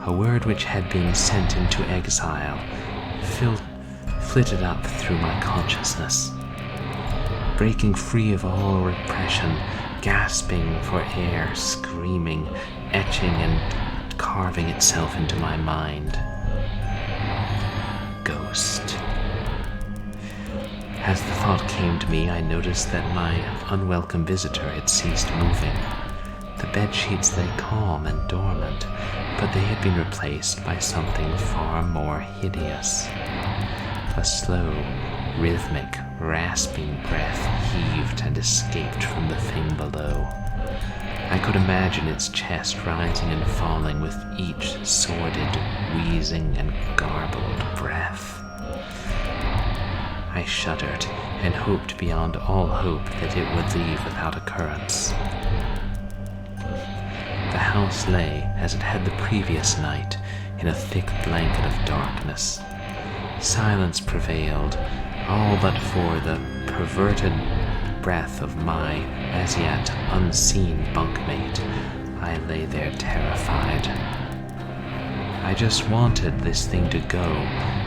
[SPEAKER 1] A word which had been sent into exile, flitted up through my consciousness. Breaking free of all repression, gasping for air, screaming, etching and carving itself into my mind. Ghost. As the thought came to me, I noticed that my unwelcome visitor had ceased moving. The bedsheets lay calm and dormant, but they had been replaced by something far more hideous. A slow, rhythmic, rasping breath heaved and escaped from the thing below. I could imagine its chest rising and falling with each sordid, wheezing, and garbled breath. I shuddered and hoped beyond all hope that it would leave without occurrence. The house lay as it had the previous night, in a thick blanket of darkness. Silence prevailed, all but for the perverted breath of my, as yet unseen bunkmate. I lay there terrified. I just wanted this thing to go,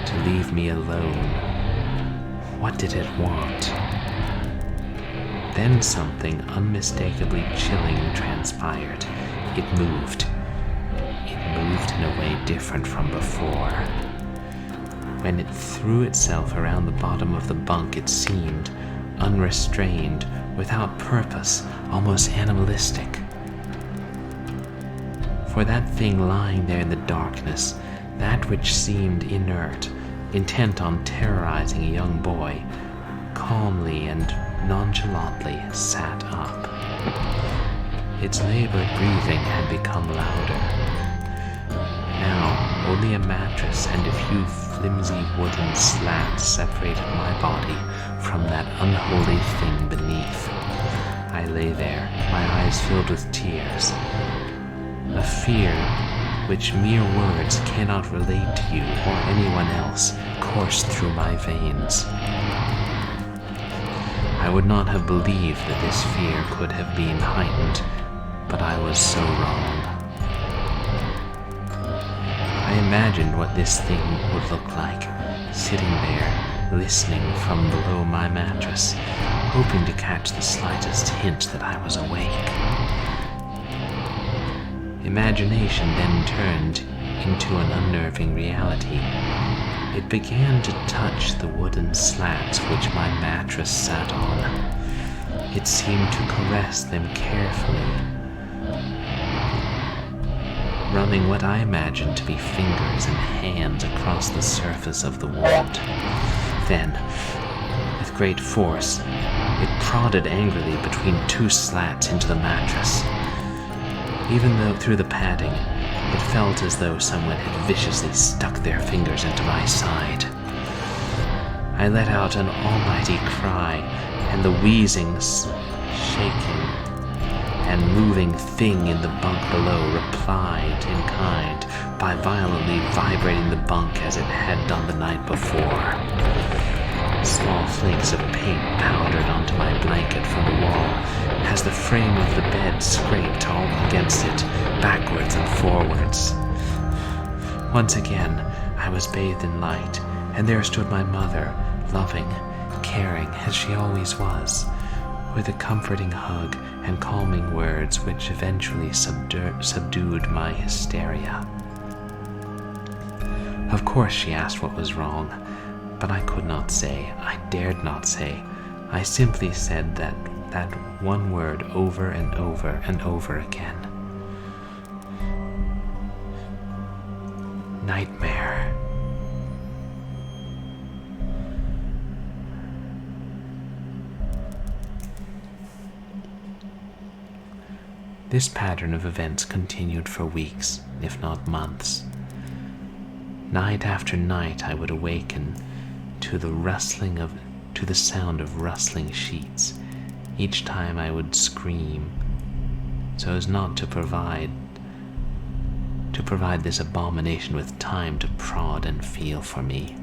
[SPEAKER 1] to leave me alone. What did it want? Then something unmistakably chilling transpired. It moved. It moved in a way different from before. When it threw itself around the bottom of the bunk, it seemed unrestrained, without purpose, almost animalistic. For that thing lying there in the darkness, that which seemed inert, intent on terrorizing a young boy, calmly and nonchalantly sat up. Its labored breathing had become louder. Now, only a mattress and a few flimsy wooden slats separated my body from that unholy thing beneath. I lay there, my eyes filled with tears. A fear which mere words cannot relate to you or anyone else coursed through my veins. I would not have believed that this fear could have been heightened, but I was so wrong. I imagined what this thing would look like, sitting there, listening from below my mattress, hoping to catch the slightest hint that I was awake. Imagination then turned into an unnerving reality. It began to touch the wooden slats which my mattress sat on. It seemed to caress them carefully, running what I imagined to be fingers and hands across the surface of the wound. Then, with great force, it prodded angrily between two slats into the mattress. Even though through the padding, it felt as though someone had viciously stuck their fingers into my side. I let out an almighty cry, and the wheezing, shaking, and moving thing in the bunk below replied in kind by violently vibrating the bunk as it had done the night before. Small flakes of paint powdered onto my blanket from the wall as the frame of the bed scraped all against it, backwards and forwards. Once again, I was bathed in light, and there stood my mother, loving, caring as she always was, with a comforting hug and calming words which eventually subdued my hysteria. Of course she asked what was wrong, but I could not say, I dared not say. I simply said that one word over and over and over again. Nightmare. This pattern of events continued for weeks, if not months. Night after night I would awaken to the sound of rustling sheets. Each time I would scream, so as not to provide this abomination with time to prod and feel for me.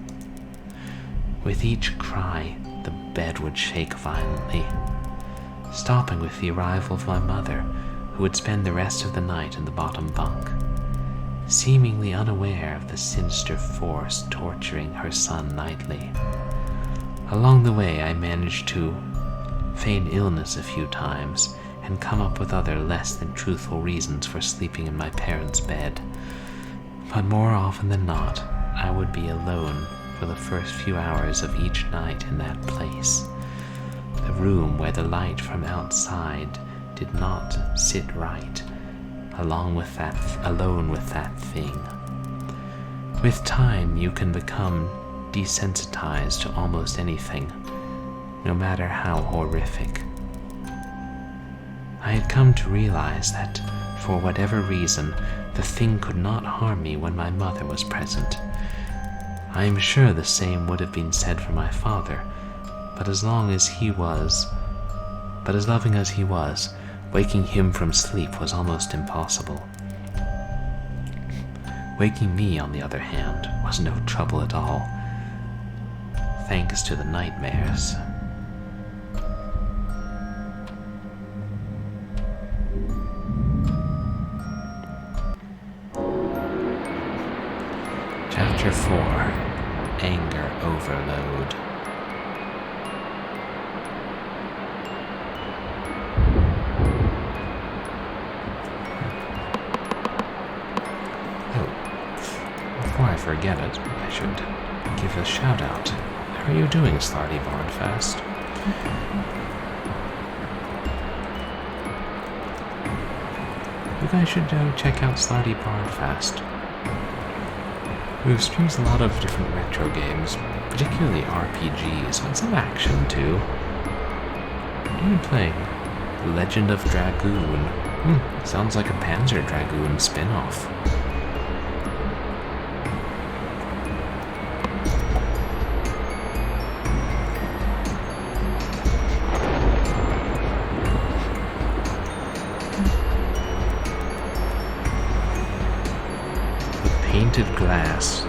[SPEAKER 1] With each cry, the bed would shake violently, stopping with the arrival of my mother, who would spend the rest of the night in the bottom bunk, seemingly unaware of the sinister force torturing her son nightly. Along the way, I managed to feign illness a few times and come up with other less than truthful reasons for sleeping in my parents' bed. But more often than not, I would be alone for the first few hours of each night in that place, the room where the light from outside did not sit right, alone with that thing. With time, you can become desensitized to almost anything, no matter how horrific. I had come to realize that, for whatever reason, the thing could not harm me when my mother was present. I am sure the same would have been said for my father, but as loving as he was, waking him from sleep was almost impossible. Waking me, on the other hand, was no trouble at all, thanks to the nightmares. Chapter 4: Anger Overload. Before I forget it, I should give a shout out. How are you doing, Slarty Bardfast? You guys should check out Slarty Bardfast, who streams a lot of different retro games, particularly RPGs, and some action too. What are you playing? Legend of Dragoon. Sounds like a Panzer Dragoon spin-off. Painted glass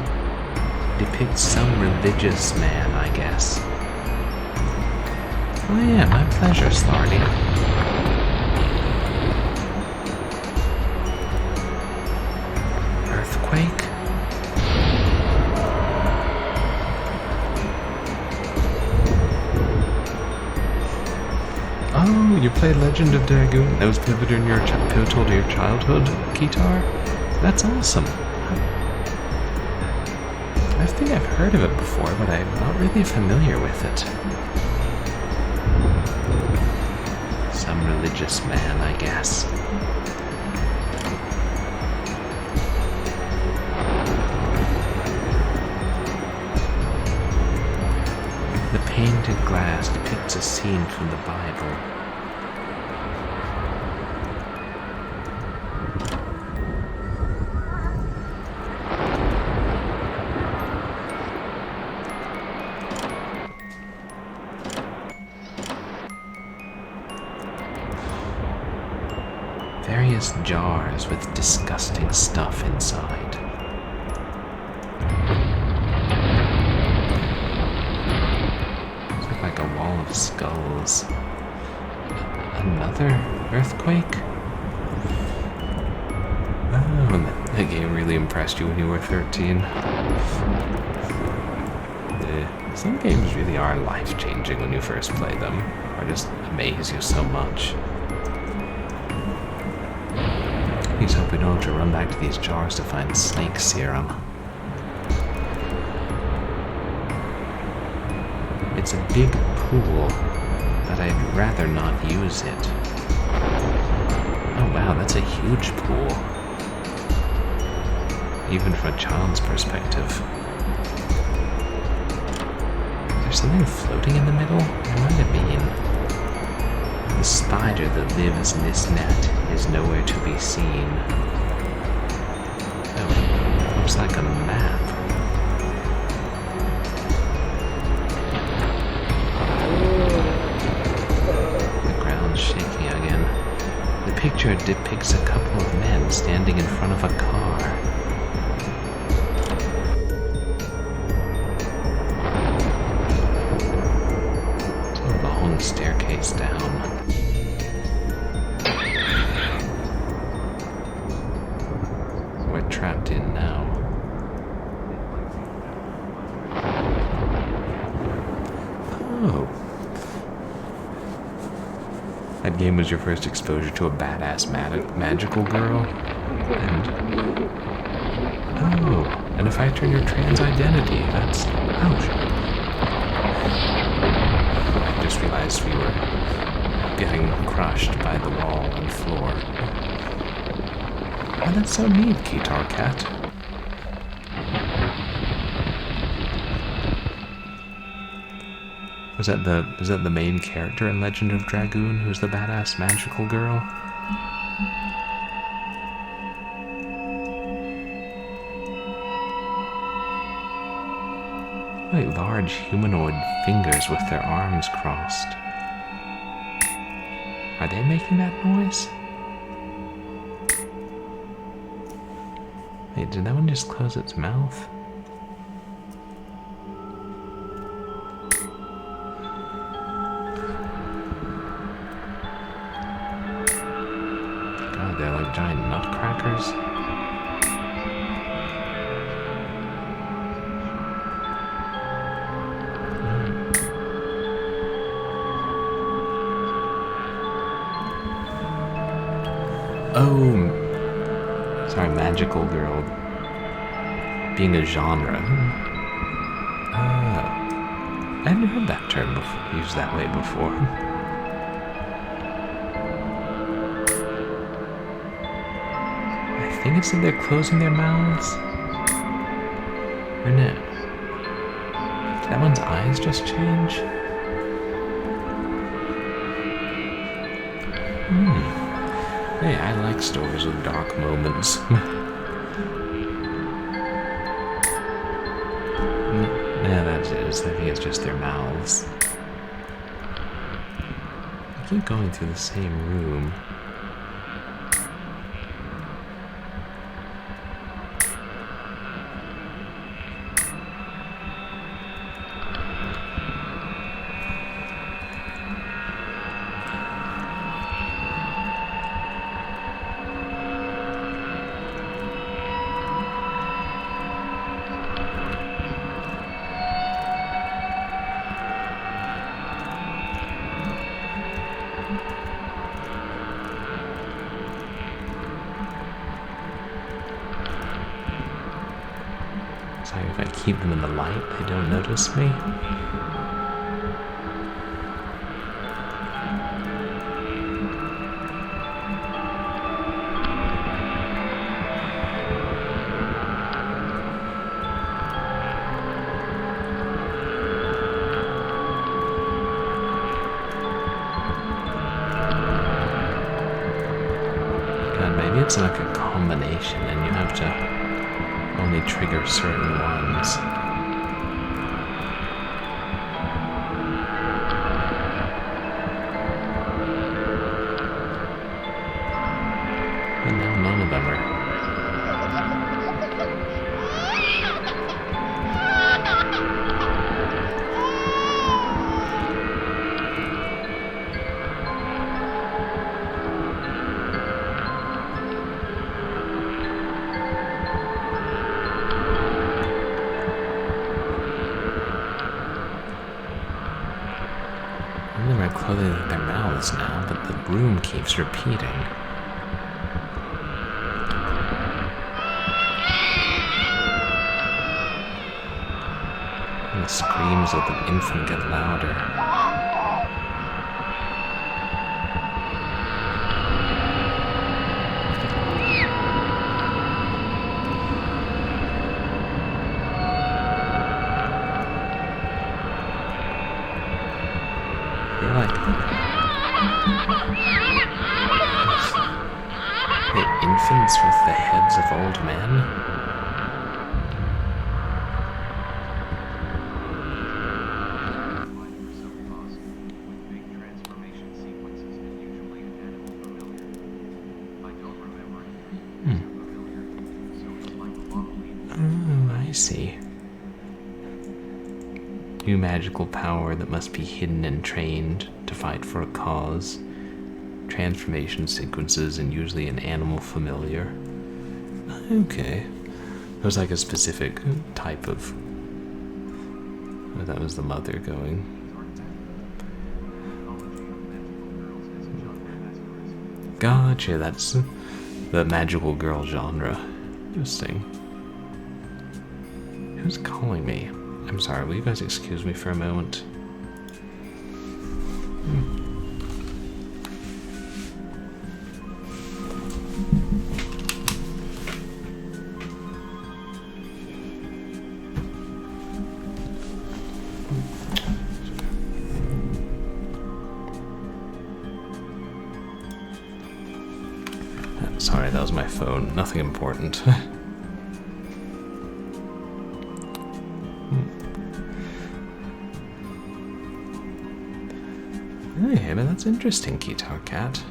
[SPEAKER 1] depicts some religious man, I guess. Oh yeah, my pleasure, Slarty. Earthquake? you played Legend of Dragoon? That was pivotal in your pivotal to your childhood, Guitar? That's awesome. I think I've heard of it before, but I'm not really familiar with it. Some religious man, I guess. The painted glass depicts a scene from the Bible. Various jars with disgusting stuff inside. It's like a wall of skulls. Another earthquake? Oh, that game really impressed you when you were 13. Some games really are life-changing when you first play them, or just amaze you so much. Please hope we don't have to run back to these jars to find snake serum. It's a big pool, but I'd rather not use it. Oh wow, that's a huge pool. Even from a child's perspective. Is there something floating in the middle? What might it mean? The spider that lives in this net is nowhere to be seen. Oh, looks like a map. The ground's shaking again. The picture depicts a couple of men standing in front of a car. It's a long staircase down. Trapped in now. Oh. That game was your first exposure to a badass magical girl? And if I turn your trans identity, that's... Ouch. I just realized we were getting crushed by the wall and floor. Oh, that's so neat, Guitar Cat. Is that the main character in Legend of Dragoon, who's the badass magical girl? Like large humanoid fingers with their arms crossed. Are they making that noise? Wait, did that one just close its mouth? God, they're like giant nutcrackers. Oh, sorry, magical girl being a genre. I hadn't heard that term used that way before. I think it's that they're closing their mouths. Or no? Did that one's eyes just change? Hey, I like stories with dark moments. Yeah, that's it. I think it's just their mouths. I keep going through the same room. So if I keep them in the light, they don't notice me. It's like a combination, and you have to only trigger certain ones. And now none of them are. They're clothing their mouths now, but the room keeps repeating. And the screams of the infant get louder. The infants with the heads of old men? Oh, I see. New magical power that must be hidden and trained to fight for a cause. Transformation sequences and usually an animal familiar. Okay. It was like a specific type of... Oh, that was the mother going. Gotcha, that's the magical girl genre. Interesting. Who's calling me? I'm sorry, will you guys excuse me for a moment? Sorry, that was my phone. Nothing important. Hey, but that's interesting, Guitar Cat.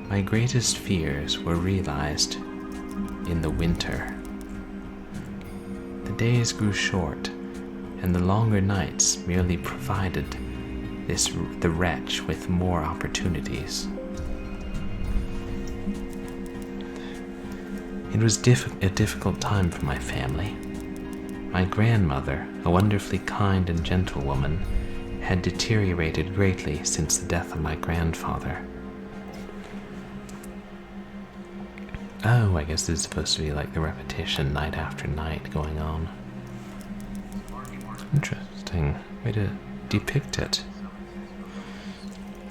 [SPEAKER 1] My greatest fears were realized in the winter. The days grew short, and the longer nights merely provided the wretch with more opportunities. It was a difficult time for my family. My grandmother, a wonderfully kind and gentle woman, had deteriorated greatly since the death of my grandfather. Oh, I guess this is supposed to be like the repetition night after night going on. Interesting way to depict it.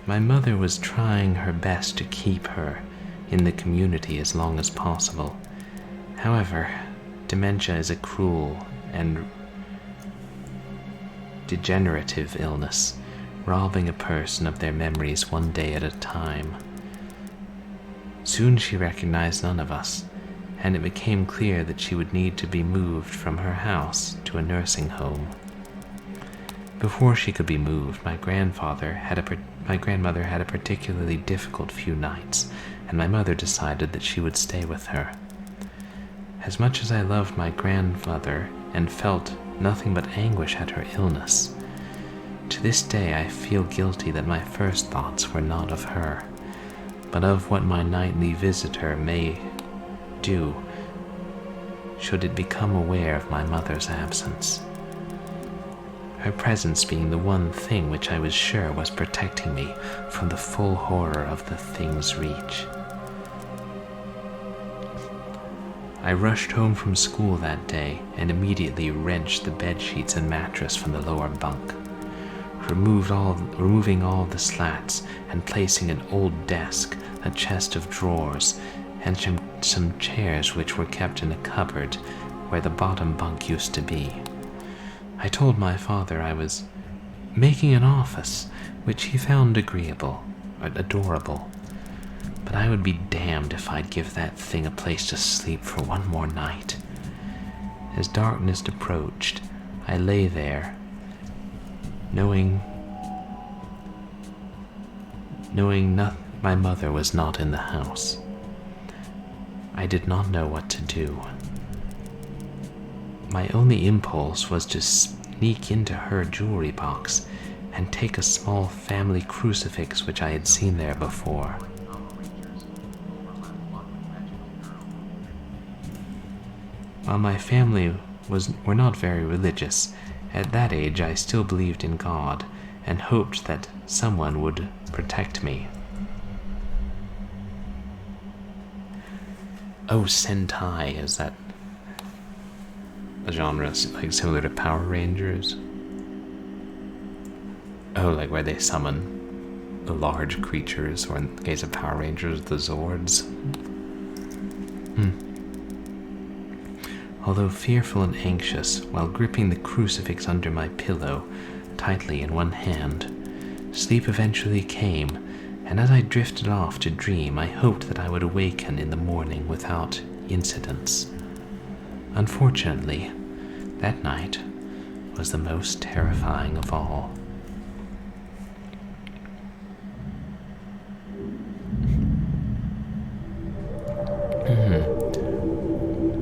[SPEAKER 1] My mother was trying her best to keep her in the community as long as possible. However, dementia is a cruel and degenerative illness, robbing a person of their memories one day at a time. Soon she recognized none of us, and it became clear that she would need to be moved from her house to a nursing home. Before she could be moved, my grandmother had a particularly difficult few nights, and my mother decided that she would stay with her. As much as I loved my grandmother and felt nothing but anguish at her illness, to this day I feel guilty that my first thoughts were not of her, but of what my nightly visitor may do should it become aware of my mother's absence. Her presence being the one thing which I was sure was protecting me from the full horror of the thing's reach. I rushed home from school that day and immediately wrenched the bed sheets and mattress from the lower bunk, removing all the slats and placing an old desk, a chest of drawers, and some chairs which were kept in a cupboard where the bottom bunk used to be. I told my father I was making an office, which he found adorable, but I would be damned if I'd give that thing a place to sleep for one more night. As darkness approached, I lay there, knowing my mother was not in the house. I did not know what to do. My only impulse was to sneak into her jewelry box and take a small family crucifix which I had seen there before. While my family were not very religious, at that age I still believed in God and hoped that someone would protect me. Oh, Sentai, is that a genre like similar to Power Rangers? Oh, like where they summon the large creatures, or in the case of Power Rangers, the Zords. Although fearful and anxious, while gripping the crucifix under my pillow tightly in one hand, sleep eventually came, and as I drifted off to dream, I hoped that I would awaken in the morning without incidents. Unfortunately, that night was the most terrifying of all.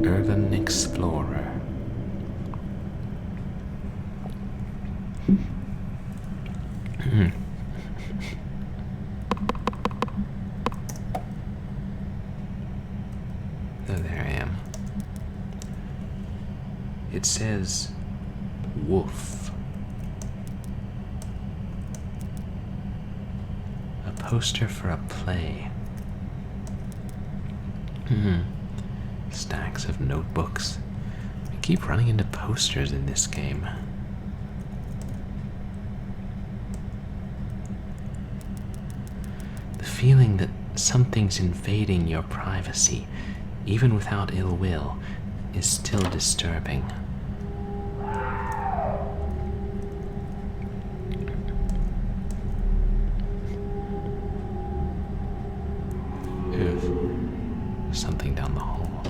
[SPEAKER 1] Urban Explorer. Oh, there I am. It says wolf. A poster for a play. Stacks of notebooks. I keep running into posters in this game. The feeling that something's invading your privacy, even without ill will, is still disturbing. Something down the hall.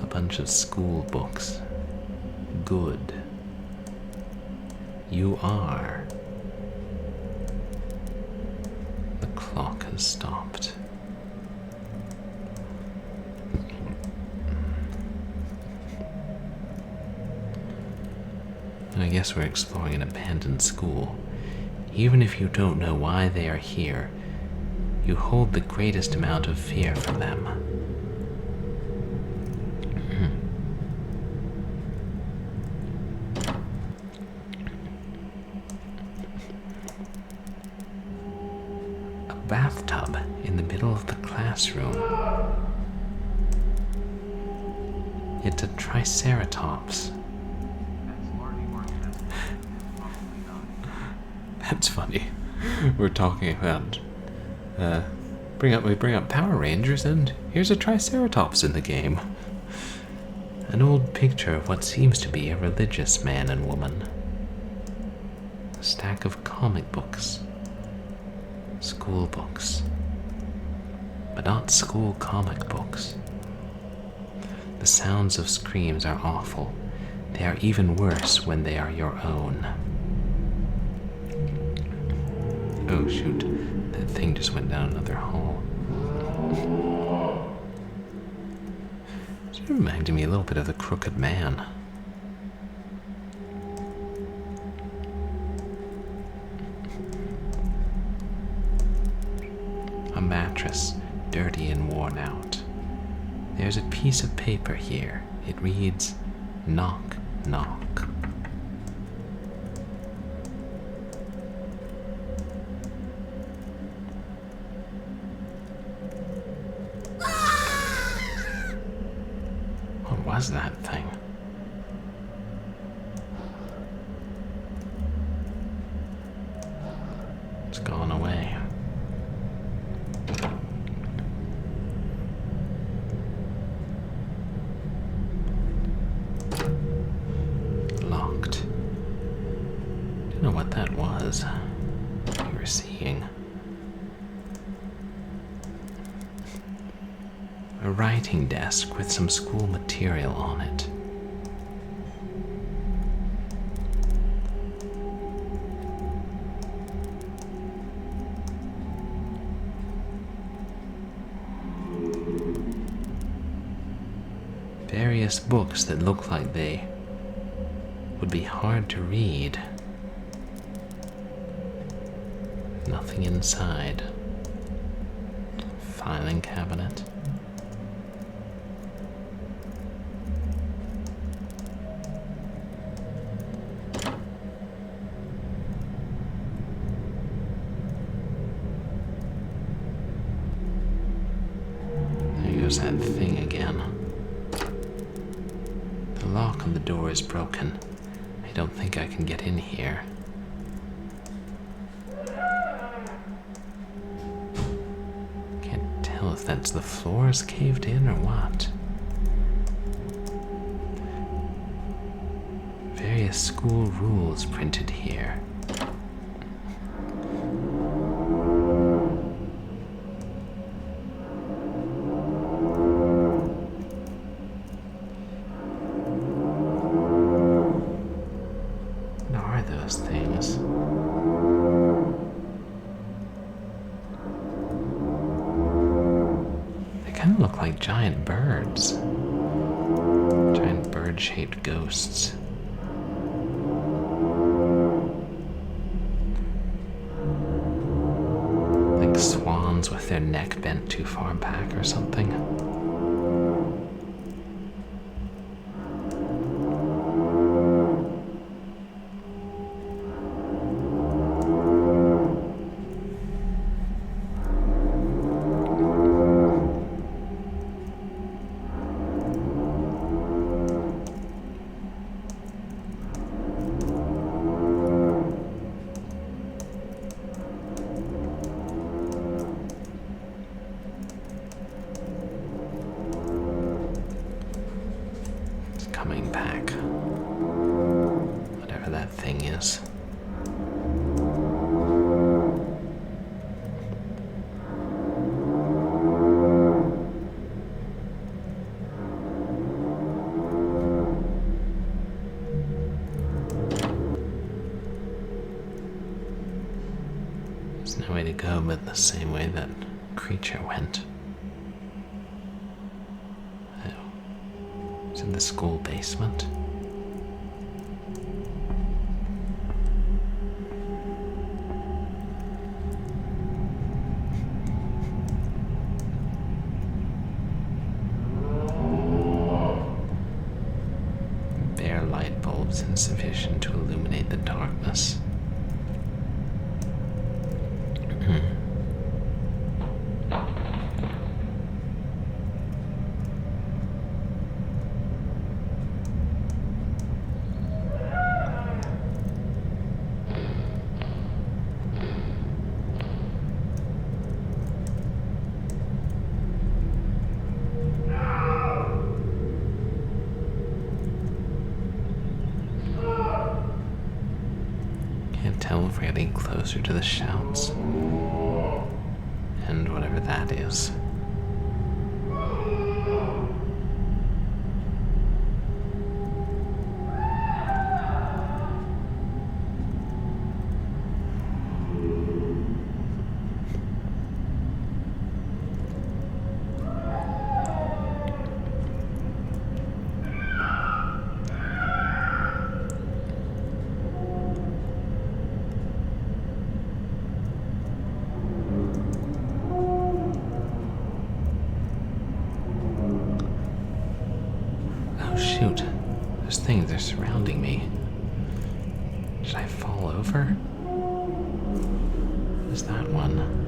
[SPEAKER 1] A bunch of school books. Good. You are. The clock has stopped. I guess we're exploring an abandoned school. Even if you don't know why they are here, you hold the greatest amount of fear for them. A bathtub in the middle of the classroom. It's a triceratops. That's funny. We're talking about we bring up Power Rangers, and here's a triceratops in the game. An old picture of what seems to be a religious man and woman. A stack of comic books. School books. But not school comic books. The sounds of screams are awful. They are even worse when they are your own. Oh shoot, that thing just went down another hall. It reminded me a little bit of the Crooked Man. A mattress, dirty and worn out. There's a piece of paper here. It reads, knock, knock. was that thing? It's gone away. Locked. Don't know what that was. You were seeing. A writing desk with some school material on it. Various books that look like they would be hard to read. Nothing inside. Filing cabinet. There goes that thing again. The lock on the door is broken. I don't think I can get in here. Can't tell if that's the floors caved in or what. Various school rules printed here. Things. They kind of look like giant birds. Giant bird-shaped ghosts. Like swans with their neck bent too far back or something. Coming back. Whatever that thing is. There's no way to go but the same way that creature went. It's in the school basement. Bare light bulbs insufficient to illuminate the darkness. Tell if we're getting closer to the shouts and whatever that is. Shoot, those things are surrounding me. Should I fall over? Who's that one?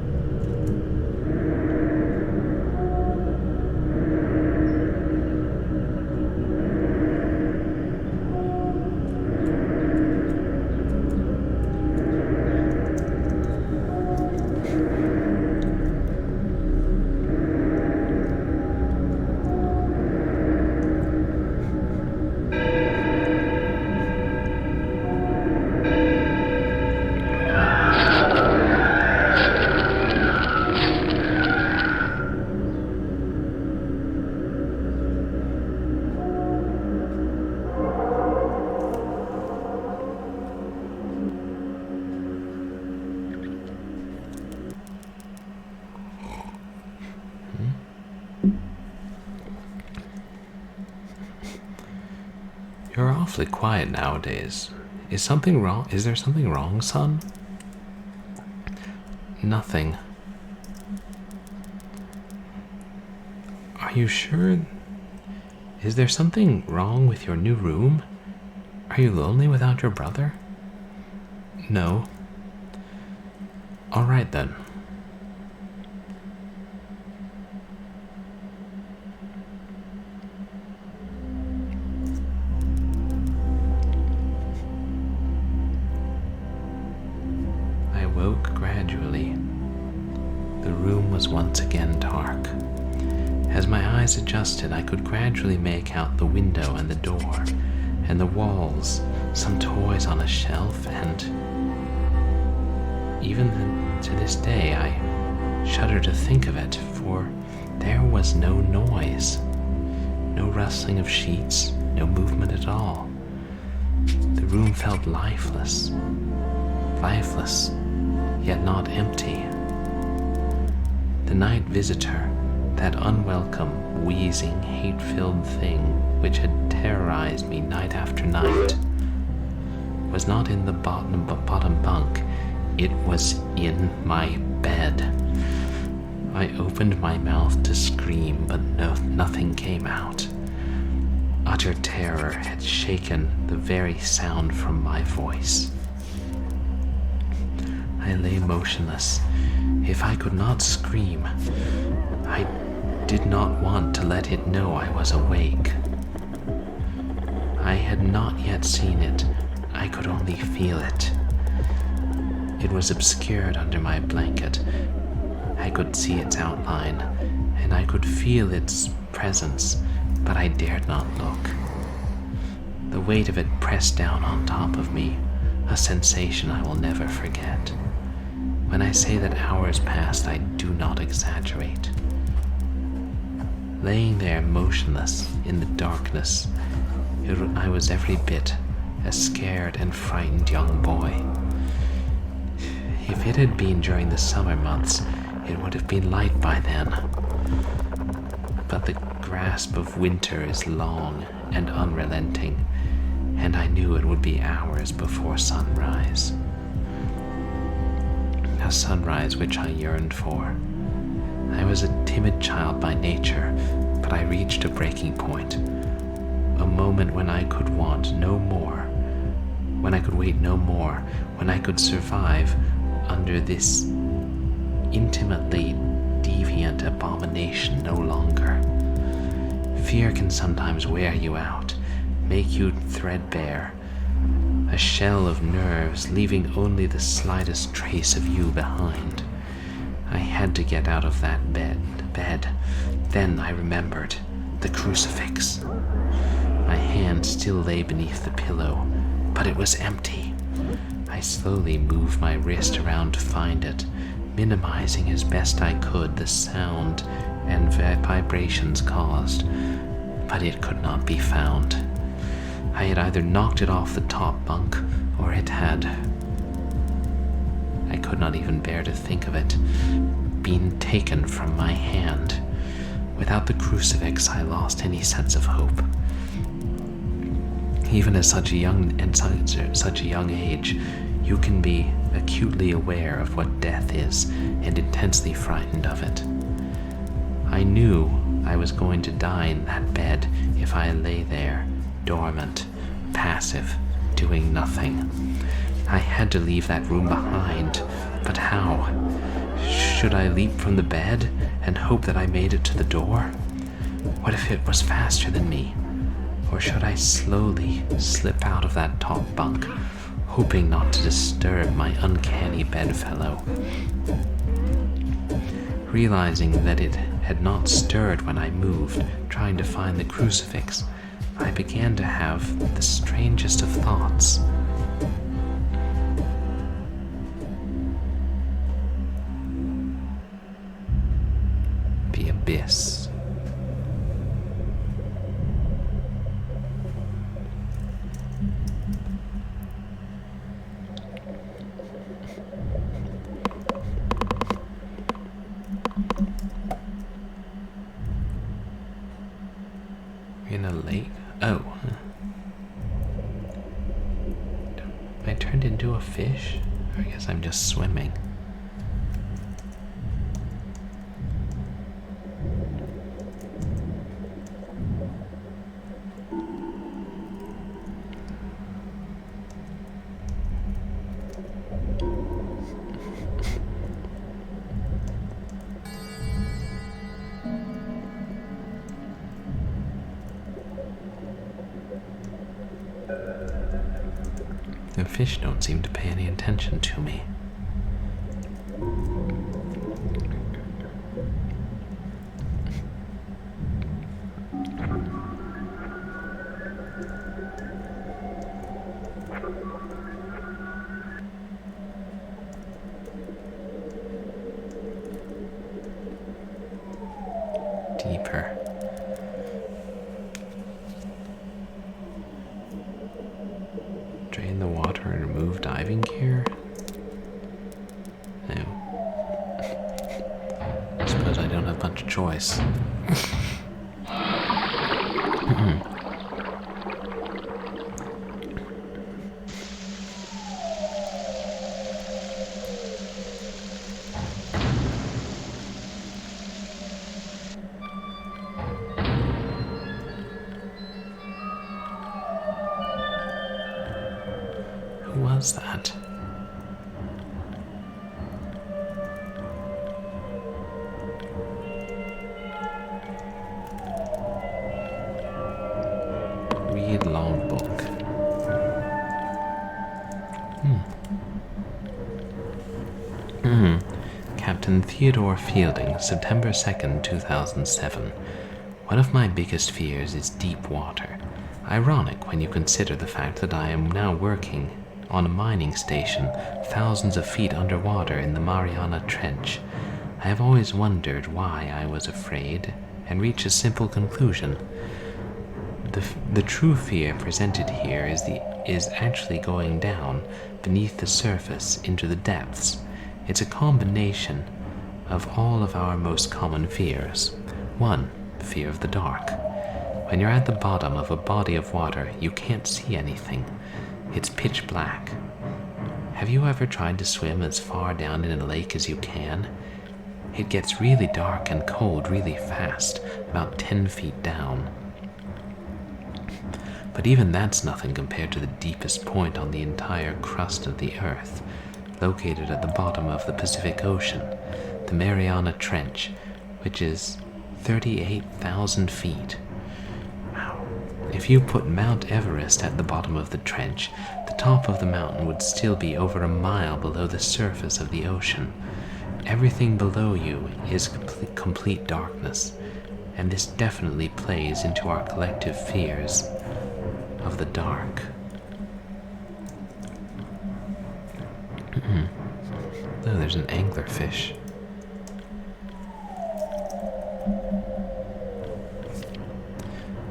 [SPEAKER 1] You're awfully quiet nowadays. Is something wrong? Is there something wrong, son? Nothing. Are you sure? Is there something wrong with your new room? Are you lonely without your brother? No. All right then. I woke gradually. The room was once again dark. As my eyes adjusted, I could gradually make out the window and the door, and the walls, some toys on a shelf, and even to this day I shudder to think of it, for there was no noise, no rustling of sheets, no movement at all. The room felt lifeless, yet not empty. The night visitor, that unwelcome, wheezing, hate-filled thing which had terrorized me night after night, was not in the bottom bunk. It was in my bed. I opened my mouth to scream, but nothing came out. Utter terror had shaken the very sound from my voice. I lay motionless. If I could not scream, I did not want to let it know I was awake. I had not yet seen it. I could only feel it. It was obscured under my blanket. I could see its outline, and I could feel its presence, but I dared not look. The weight of it pressed down on top of me, a sensation I will never forget. When I say that hours passed, I do not exaggerate. Laying there motionless in the darkness, I was every bit a scared and frightened young boy. If it had been during the summer months, it would have been light by then. But the grasp of winter is long and unrelenting, and I knew it would be hours before sunrise. A sunrise which I yearned for. I was a timid child by nature, but I reached a breaking point. A moment when I could want no more, when I could wait no more, when I could survive under this intimately deviant abomination no longer. Fear can sometimes wear you out, make you threadbare, a shell of nerves, leaving only the slightest trace of you behind. I had to get out of that bed. Then I remembered the crucifix. My hand still lay beneath the pillow, but it was empty. I slowly moved my wrist around to find it, minimizing as best I could the sound and vibrations caused, but it could not be found. I had either knocked it off the top bunk, or it had, I could not even bear to think of it, been taken from my hand. Without the crucifix, I lost any sense of hope. Even at such a young age, you can be acutely aware of what death is and intensely frightened of it. I knew I was going to die in that bed if I lay there, dormant, passive, doing nothing. I had to leave that room behind, but how? Should I leap from the bed and hope that I made it to the door? What if it was faster than me? Or should I slowly slip out of that top bunk, hoping not to disturb my uncanny bedfellow? Realizing that it had not stirred when I moved, trying to find the crucifix, I began to have the strangest of thoughts. The abyss. In a lake? Oh. just swimming. The fish don't seem to pay any attention to me. Deeper. Drain the water and remove diving gear? No. I suppose I don't have much choice. Who was that? Read logbook. Captain Theodore Fielding, September 2nd, 2007. One of my biggest fears is deep water. Ironic when you consider the fact that I am now working on a mining station thousands of feet underwater in the Mariana Trench. I have always wondered why I was afraid and reached a simple conclusion. The true fear presented here is actually going down beneath the surface into the depths. It's a combination of all of our most common fears. 1. Fear of the dark. When you're at the bottom of a body of water, you can't see anything. It's pitch black. Have you ever tried to swim as far down in a lake as you can? It gets really dark and cold really fast, about 10 feet down. But even that's nothing compared to the deepest point on the entire crust of the Earth, located at the bottom of the Pacific Ocean, the Mariana Trench, which is 38,000 feet. Wow. If you put Mount Everest at the bottom of the trench, the top of the mountain would still be over a mile below the surface of the ocean. Everything below you is complete darkness, and this definitely plays into our collective fears of the dark. Oh, there's an anglerfish.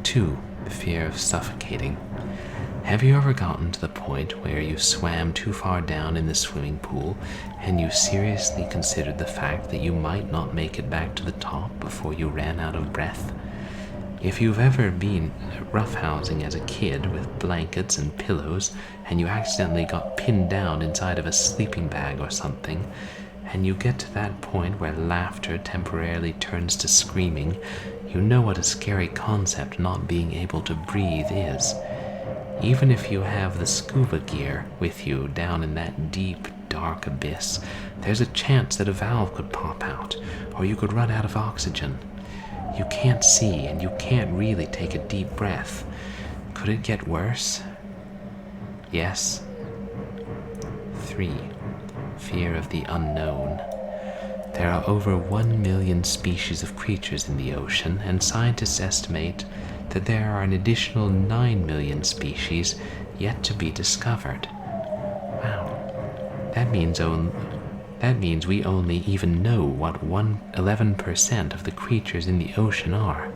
[SPEAKER 1] Two, the fear of suffocating. Have you ever gotten to the point where you swam too far down in the swimming pool and you seriously considered the fact that you might not make it back to the top before you ran out of breath? If you've ever been roughhousing as a kid with blankets and pillows and you accidentally got pinned down inside of a sleeping bag or something, and you get to that point where laughter temporarily turns to screaming, you know what a scary concept not being able to breathe is. Even if you have the scuba gear with you down in that deep, dark abyss, there's a chance that a valve could pop out, or you could run out of oxygen. You can't see, and you can't really take a deep breath. Could it get worse? Yes. 3. Fear of the unknown. There are over 1 million species of creatures in the ocean, and scientists estimate that there are an additional 9 million species yet to be discovered. Wow. That means we only even know what 11% of the creatures in the ocean are.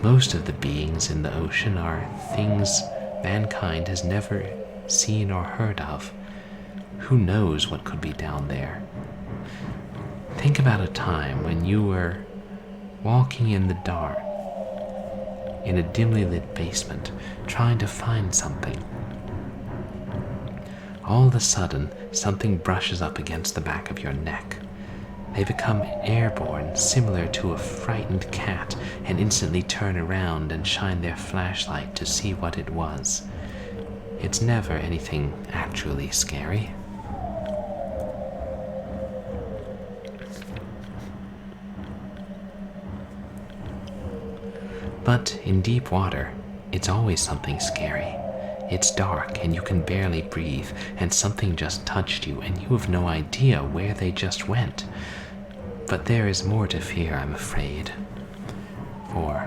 [SPEAKER 1] Most of the beings in the ocean are things mankind has never seen or heard of. Who knows what could be down there? Think about a time when you were walking in the dark, in a dimly lit basement, trying to find something. All of a sudden, something brushes up against the back of your neck. They become airborne, similar to a frightened cat, and instantly turn around and shine their flashlight to see what it was. It's never anything actually scary. But in deep water, it's always something scary. It's dark and you can barely breathe, and something just touched you and you have no idea where they just went. But there is more to fear, I'm afraid. For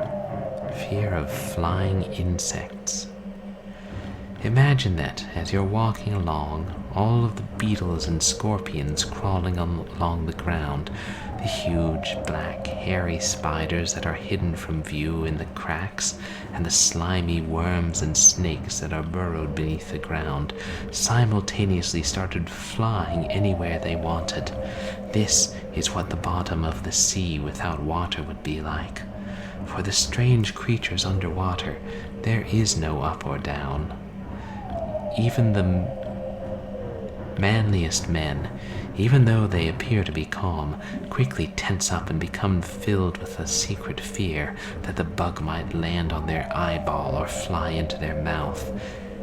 [SPEAKER 1] fear of flying insects. Imagine that as you're walking along, all of the beetles and scorpions crawling along the ground, the huge, black, hairy spiders that are hidden from view in the cracks, and the slimy worms and snakes that are burrowed beneath the ground, simultaneously started flying anywhere they wanted. This is what the bottom of the sea without water would be like. For the strange creatures underwater, there is no up or down. Even the manliest men, even though they appear to be calm, quickly tense up and become filled with a secret fear that the bug might land on their eyeball or fly into their mouth.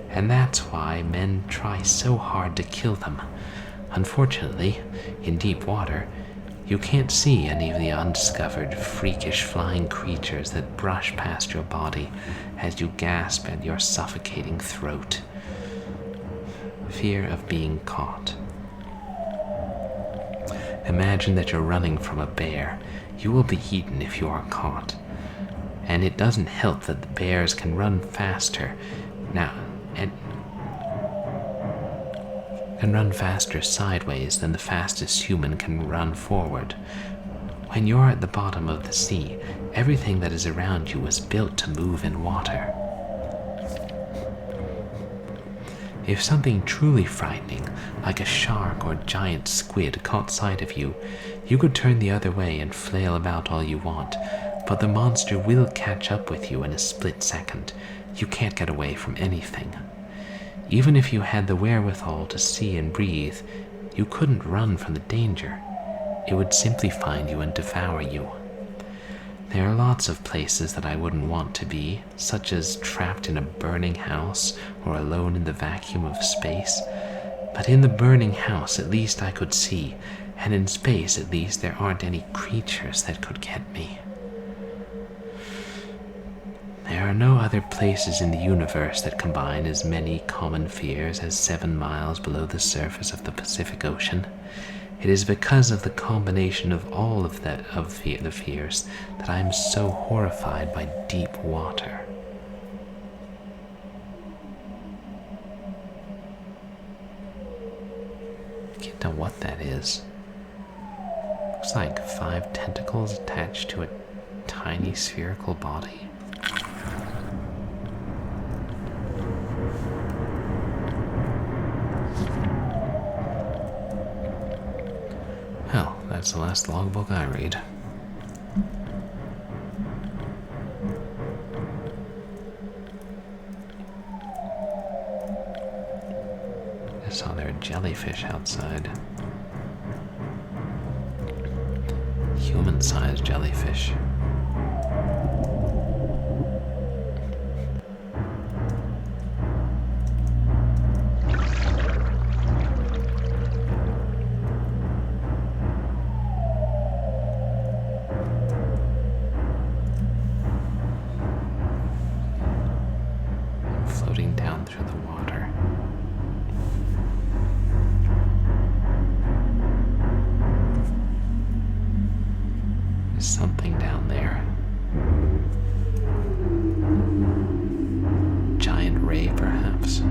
[SPEAKER 1] And that's why men try so hard to kill them. Unfortunately, in deep water, you can't see any of the undiscovered, freakish flying creatures that brush past your body as you gasp at your suffocating throat. Fear of being caught. Imagine that you're running from a bear. You will be eaten if you are caught. And it doesn't help that the bears can run faster sideways than the fastest human can run forward. When you're at the bottom of the sea, everything that is around you was built to move in water. If something truly frightening, like a shark or giant squid, caught sight of you, you could turn the other way and flail about all you want, but the monster will catch up with you in a split second. You can't get away from anything. Even if you had the wherewithal to see and breathe, you couldn't run from the danger. It would simply find you and devour you. There are lots of places that I wouldn't want to be, such as trapped in a burning house or alone in the vacuum of space. But in the burning house, at least I could see, and in space, at least, there aren't any creatures that could get me. There are no other places in the universe that combine as many common fears as 7 miles below the surface of the Pacific Ocean. It is because of the combination of all of the fears that I am so horrified by deep water. I can't tell what that is. Looks like 5 tentacles attached to a tiny spherical body. Well, that's the last logbook I read. I saw there a jellyfish outside. Human-sized jellyfish. Floating down through the water. There's something down there. Giant ray, perhaps.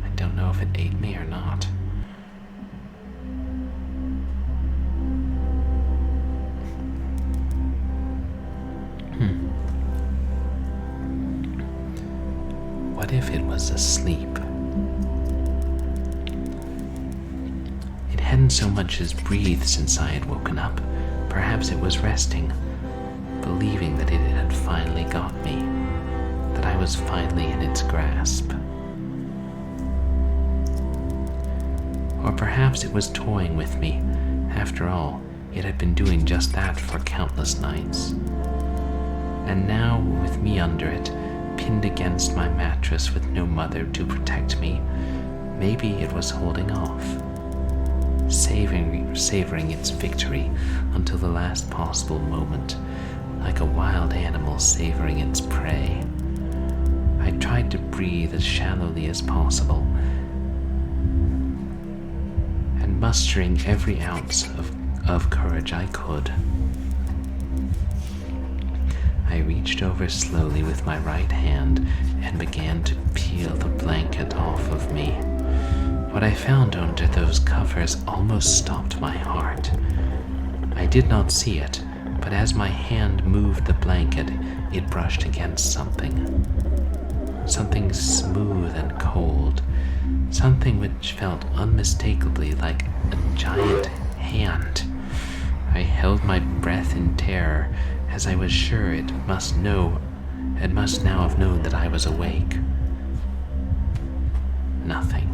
[SPEAKER 1] I don't know if it ate me or not. What if it was asleep? It hadn't so much as breathed since I had woken up. Perhaps it was resting, believing that it had finally got me, that I I was finally in its grasp. Or perhaps it was toying with me. After all, it had been doing just that for countless nights. And now, with me under it, pinned against my mattress with no mother to protect me, maybe it was holding off, savoring its victory until the last possible moment, like a wild animal savoring its prey. I tried to breathe as shallowly as possible, and mustering every ounce of courage I could, I reached over slowly with my right hand and began to peel the blanket off of me. What I found under those covers almost stopped my heart. I did not see it, but as my hand moved the blanket, it brushed against something. Something smooth and cold. Something which felt unmistakably like a giant hand. I held my breath in terror, as I was sure it must now have known that I was awake. Nothing.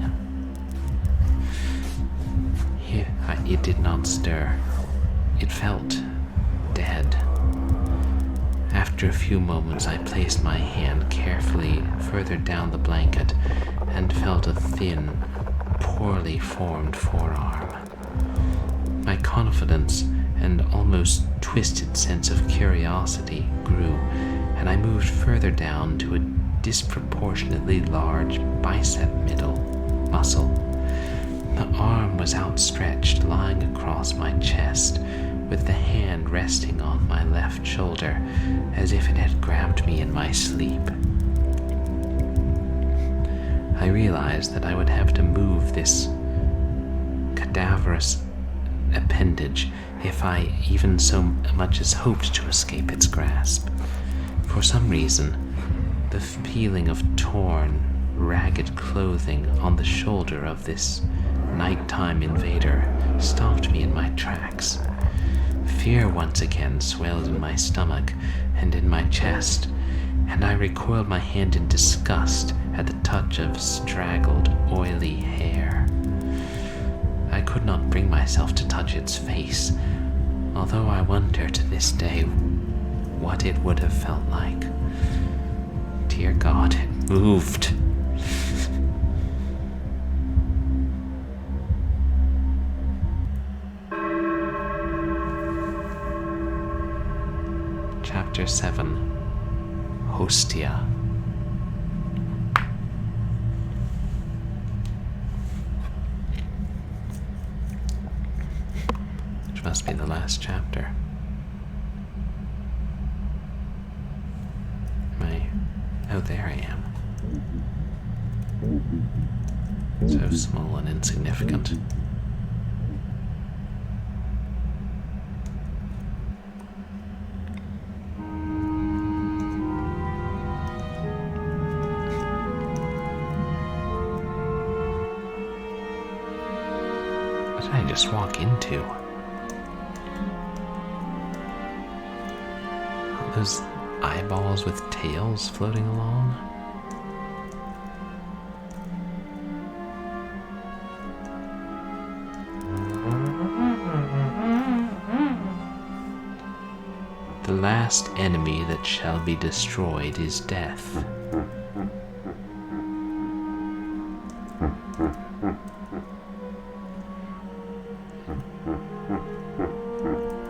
[SPEAKER 1] It did not stir. It felt dead. After a few moments, I placed my hand carefully further down the blanket and felt a thin, poorly formed forearm. My confidence and almost twisted sense of curiosity grew, and I moved further down to a disproportionately large bicep middle muscle. The arm was outstretched, lying across my chest, with the hand resting on my left shoulder, as if it had grabbed me in my sleep. I realized that I would have to move this cadaverous appendage if I even so much as hoped to escape its grasp. For some reason, the feeling of torn, ragged clothing on the shoulder of this nighttime invader stopped me in my tracks. Fear once again swelled in my stomach and in my chest, and I recoiled my hand in disgust at the touch of straggled, oily hair. I could not bring myself to touch its face, although I wonder to this day what it would have felt like. Dear God, it moved. Chapter 7. Hostia. Which must be the last chapter. Oh, there I am. So small and insignificant. What did I just walk into? All those eyeballs with tails floating along? The last enemy that shall be destroyed is death.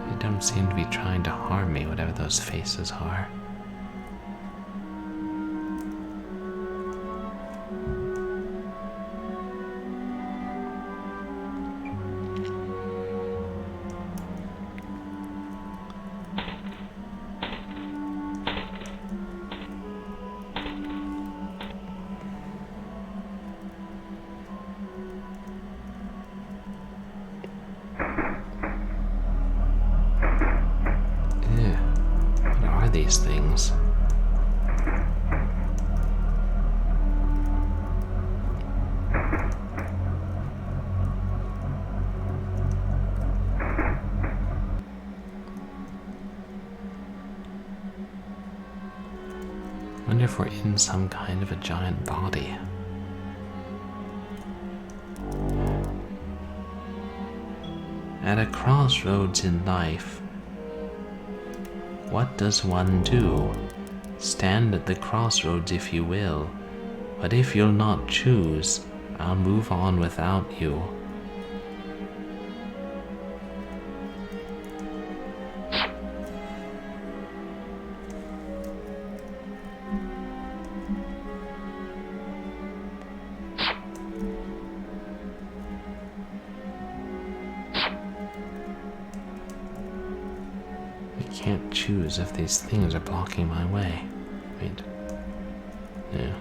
[SPEAKER 1] They don't seem to be trying to harm me, whatever those faces are. These things. Wonder if we're in some kind of a giant body. At a crossroads in life, what does one do? Stand at the crossroads if you will, but if you'll not choose, I'll move on without you. I can't choose if these things are blocking my way. Wait. No.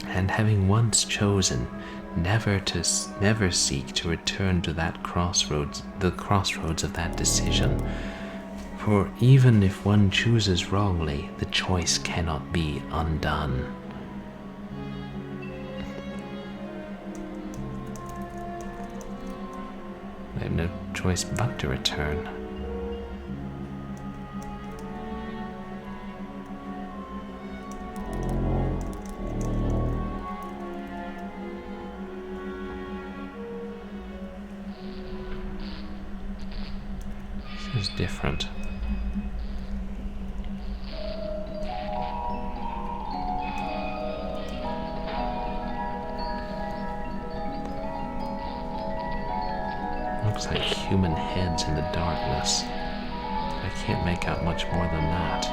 [SPEAKER 1] And having once chosen never seek to return to that crossroads, the crossroads of that decision. For even if one chooses wrongly, the choice cannot be undone. I have no choice but to return. This is different. Looks like human heads in the darkness. I can't make out much more than that.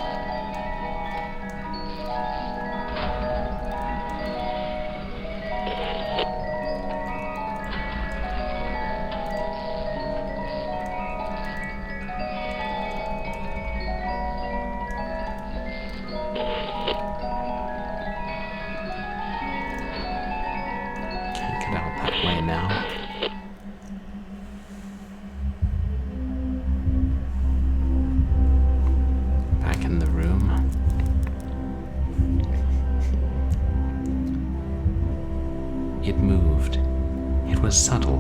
[SPEAKER 1] Can't get out that way now. In the room. It moved. It was subtle,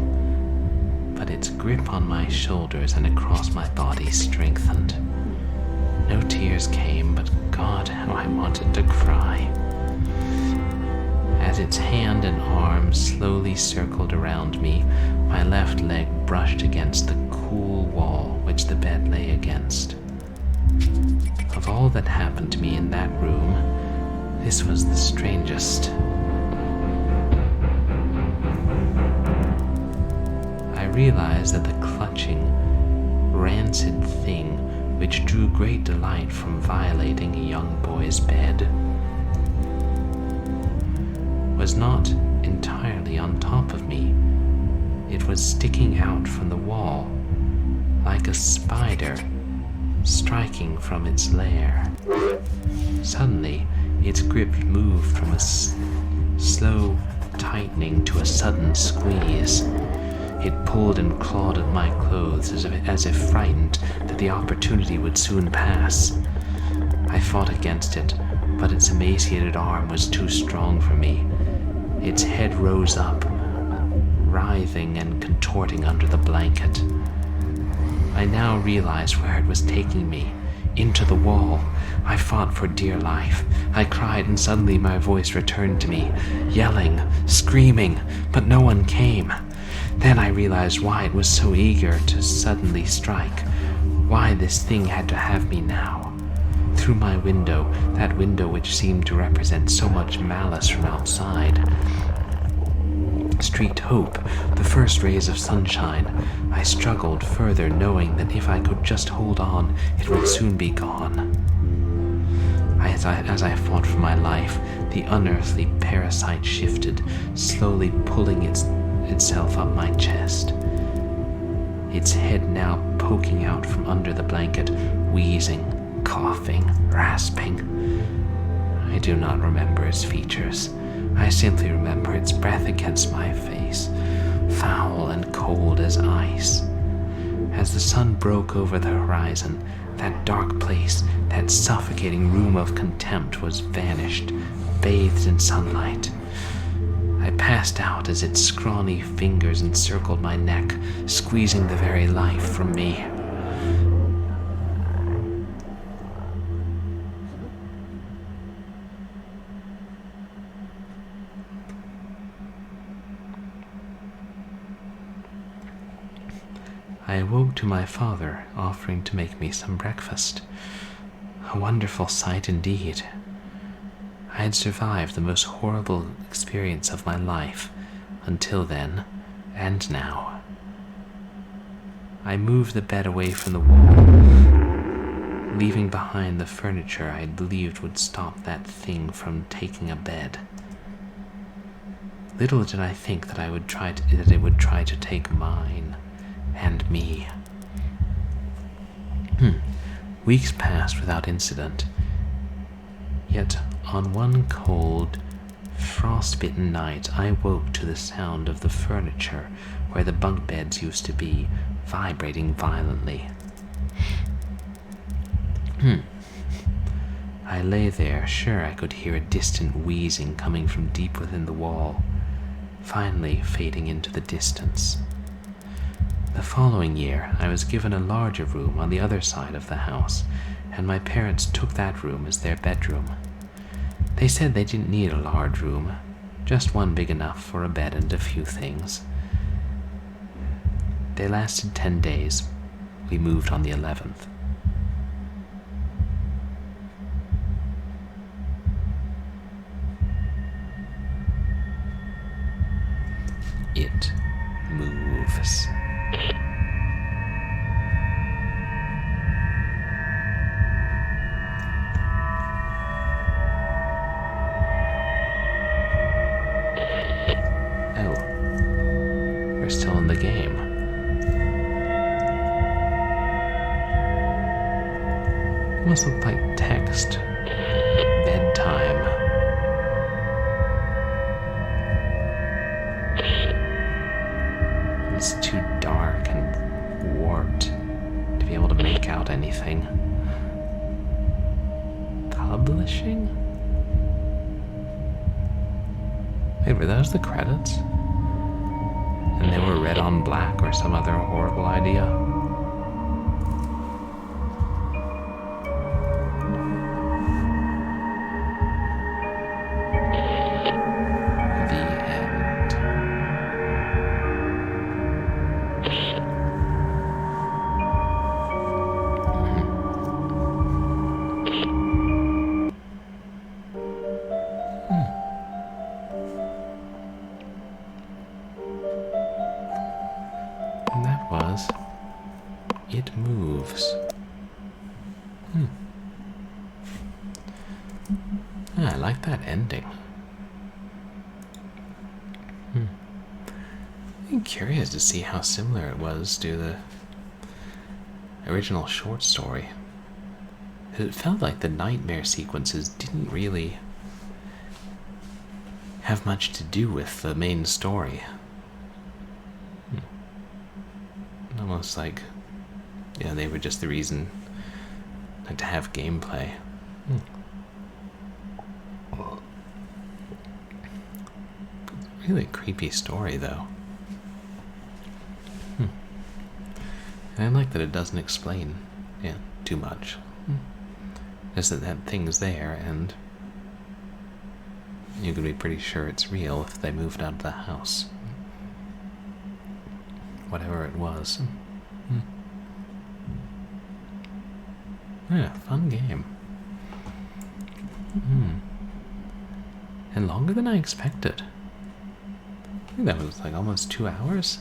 [SPEAKER 1] but its grip on my shoulders and across my body strengthened. No tears came, but God, how I wanted to cry. As its hand and arm slowly circled around me, my left leg brushed against the cool wall which the bed lay against. Of all that happened to me in that room, this was the strangest. I realized that the clutching, rancid thing which drew great delight from violating a young boy's bed was not entirely on top of me. It was sticking out from the wall, like a spider striking from its lair. Suddenly, its grip moved from a slow tightening to a sudden squeeze. It pulled and clawed at my clothes as if frightened that the opportunity would soon pass. I fought against it, but its emaciated arm was too strong for me. Its head rose up, writhing and contorting under the blanket. I now realized where it was taking me, into the wall. I fought for dear life. I cried, and suddenly my voice returned to me, yelling, screaming, but no one came. Then I realized why it was so eager to suddenly strike, why this thing had to have me now. Through my window, that window which seemed to represent so much malice from outside, streaked hope, the first rays of sunshine. I struggled further, knowing that if I could just hold on, it would soon be gone. As I fought for my life, the unearthly parasite shifted, slowly pulling itself up my chest. Its head now poking out from under the blanket, wheezing, coughing, rasping. I do not remember its features. I simply remember its breath against my face, foul and cold as ice. As the sun broke over the horizon, that dark place, that suffocating room of contempt was vanished, bathed in sunlight. I passed out as its scrawny fingers encircled my neck, squeezing the very life from me. I awoke to my father offering to make me some breakfast. A wonderful sight indeed. I had survived the most horrible experience of my life until then and now. I moved the bed away from the wall, leaving behind the furniture I believed would stop that thing from taking a bed. Little did I think that it would try to take mine and me. Weeks passed without incident. Yet on one cold, frost-bitten night, I woke to the sound of the furniture where the bunk beds used to be vibrating violently. I lay there, sure I could hear a distant wheezing coming from deep within the wall, finally fading into the distance. The following year, I was given a larger room on the other side of the house, and my parents took that room as their bedroom. They said they didn't need a large room, just one big enough for a bed and a few things. They lasted 10 days. We moved on the 11th. It moves. Oh, we're still in the game. Must look like text. Bedtime. It's too dark and warped to be able to make out anything. Publishing? Wait, were those the credits? And they were red on black or some other horrible idea? The end. And that was It Moves. I like that ending. I'm curious to see how similar it was to the original short story. It felt like the nightmare sequences didn't really have much to do with the main story. Almost like, they were just the reason to have gameplay. Really creepy story, though. And I like that it doesn't explain too much. Just that thing's there, and you can be pretty sure it's real if they moved out of the house. Whatever it was. Yeah, fun game. And longer than I expected. I think that was like almost 2 hours.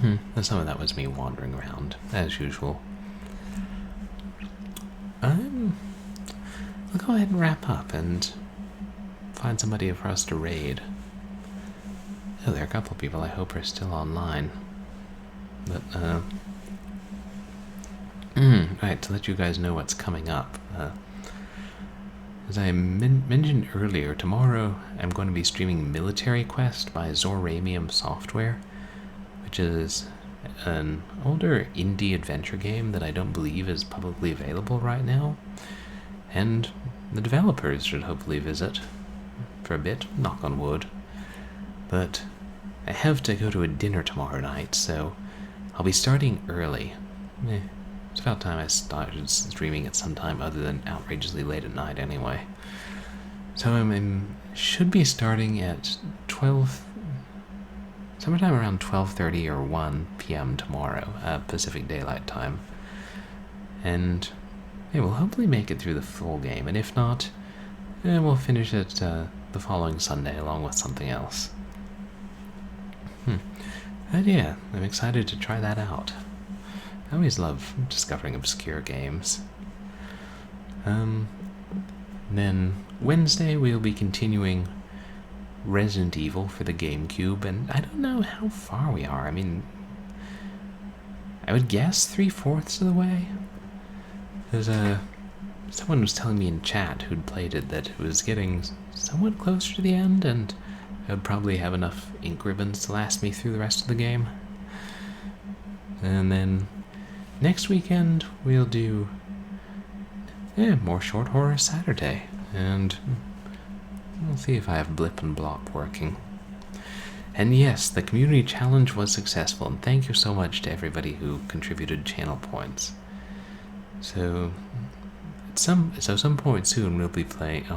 [SPEAKER 1] And some of that was me wandering around, as usual. I'll go ahead and wrap up and find somebody for us to raid. Oh, there are a couple of people I hope are still online. But, right, to let you guys know what's coming up. As I mentioned earlier, tomorrow I'm going to be streaming Military Quest by Zoramium Software, which is an older indie adventure game that I don't believe is publicly available right now. And the developers should hopefully visit for a bit, knock on wood. But I have to go to a dinner tomorrow night, so I'll be starting early. It's about time I started streaming at some time other than outrageously late at night anyway. So I should be starting at 12, sometime around 12:30 or 1 p.m. tomorrow, Pacific Daylight Time. And we'll hopefully make it through the full game, and if not, we'll finish it the following Sunday along with something else. But yeah, I'm excited to try that out. I always love discovering obscure games. Then Wednesday we'll be continuing Resident Evil for the GameCube, and I don't know how far we are. I mean, I would guess 3/4 of the way. There's someone was telling me in chat who'd played it that it was getting somewhat closer to the end, and I would probably have enough ink ribbons to last me through the rest of the game. And then next weekend we'll do more Short Horror Saturday, and we'll see if I have Blip and Blop working. And yes, the community challenge was successful, and thank you so much to everybody who contributed channel points. So at some point soon I'll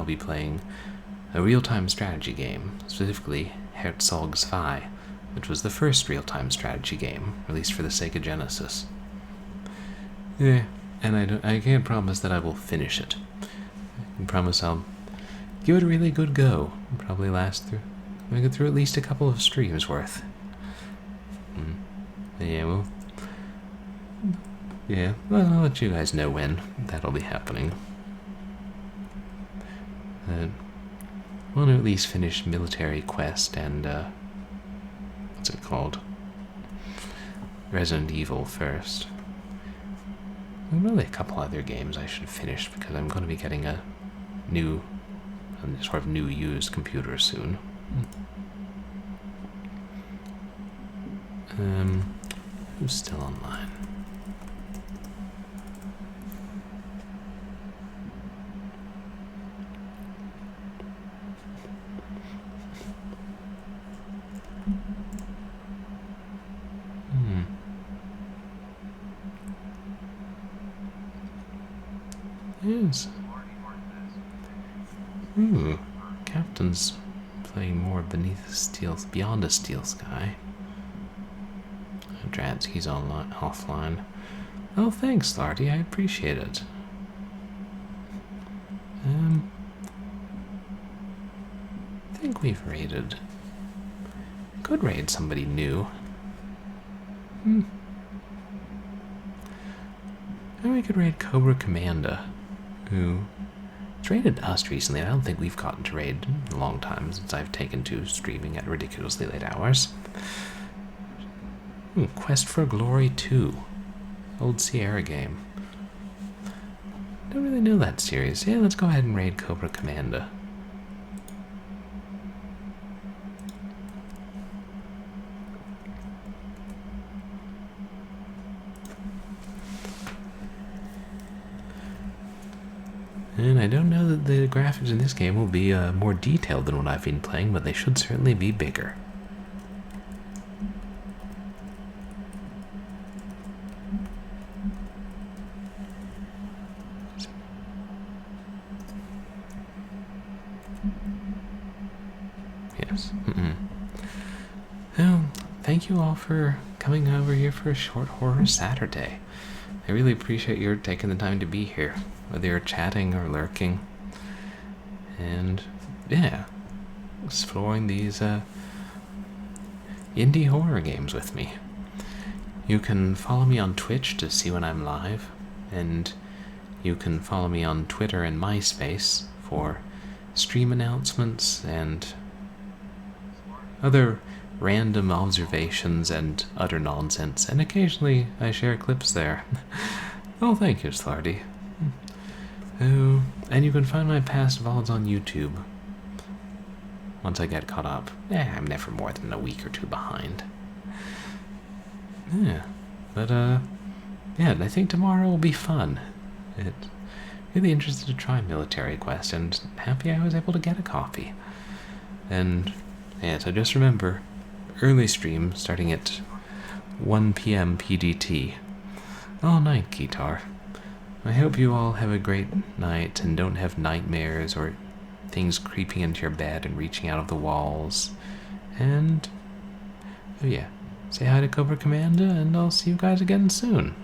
[SPEAKER 1] be playing a real-time strategy game, specifically Herzog's Zwei, which was the first real-time strategy game released for the Sega Genesis. Yeah, and I can't promise that I will finish it. I can promise I'll give it a really good go. Probably make it through at least a couple of streams worth. Yeah, well, I'll let you guys know when that'll be happening. I want to at least finish Military Quest and, what's it called? Resident Evil first. There are really a couple other games I should finish because I'm going to be getting a new used computer soon. Who's still online? Yes. Captain's playing more Beyond a Steel Sky. Dradsky's offline. Oh, thanks, Lardy. I appreciate it. I think we've raided. Could raid somebody new. Or we could raid Cobra Commanda, who raided us recently. I don't think we've gotten to raid in a long time since I've taken to streaming at ridiculously late hours. Quest for Glory 2. Old Sierra game. Don't really know that series. Yeah, let's go ahead and raid Cobra Commanda. And I don't know that the graphics in this game will be more detailed than what I've been playing, but they should certainly be bigger. Yes. Well, thank you all for coming over here for a Short Horror Saturday. I really appreciate your taking the time to be here, whether you're chatting or lurking. And, yeah, exploring these indie horror games with me. You can follow me on Twitch to see when I'm live, and you can follow me on Twitter and MySpace for stream announcements and other random observations and utter nonsense, and occasionally I share clips there. Oh, thank you, Slardy. Oh, and you can find my past VODs on YouTube once I get caught up. I'm never more than a week or two behind. Yeah, but yeah, I think tomorrow will be fun. Really interested to try Military Quest, and happy I was able to get a copy. And yeah, so just remember, early stream starting at 1 p.m. PDT. All night, guitar. I hope you all have a great night and don't have nightmares or things creeping into your bed and reaching out of the walls. And, oh yeah, say hi to Cobra Commander, and I'll see you guys again soon.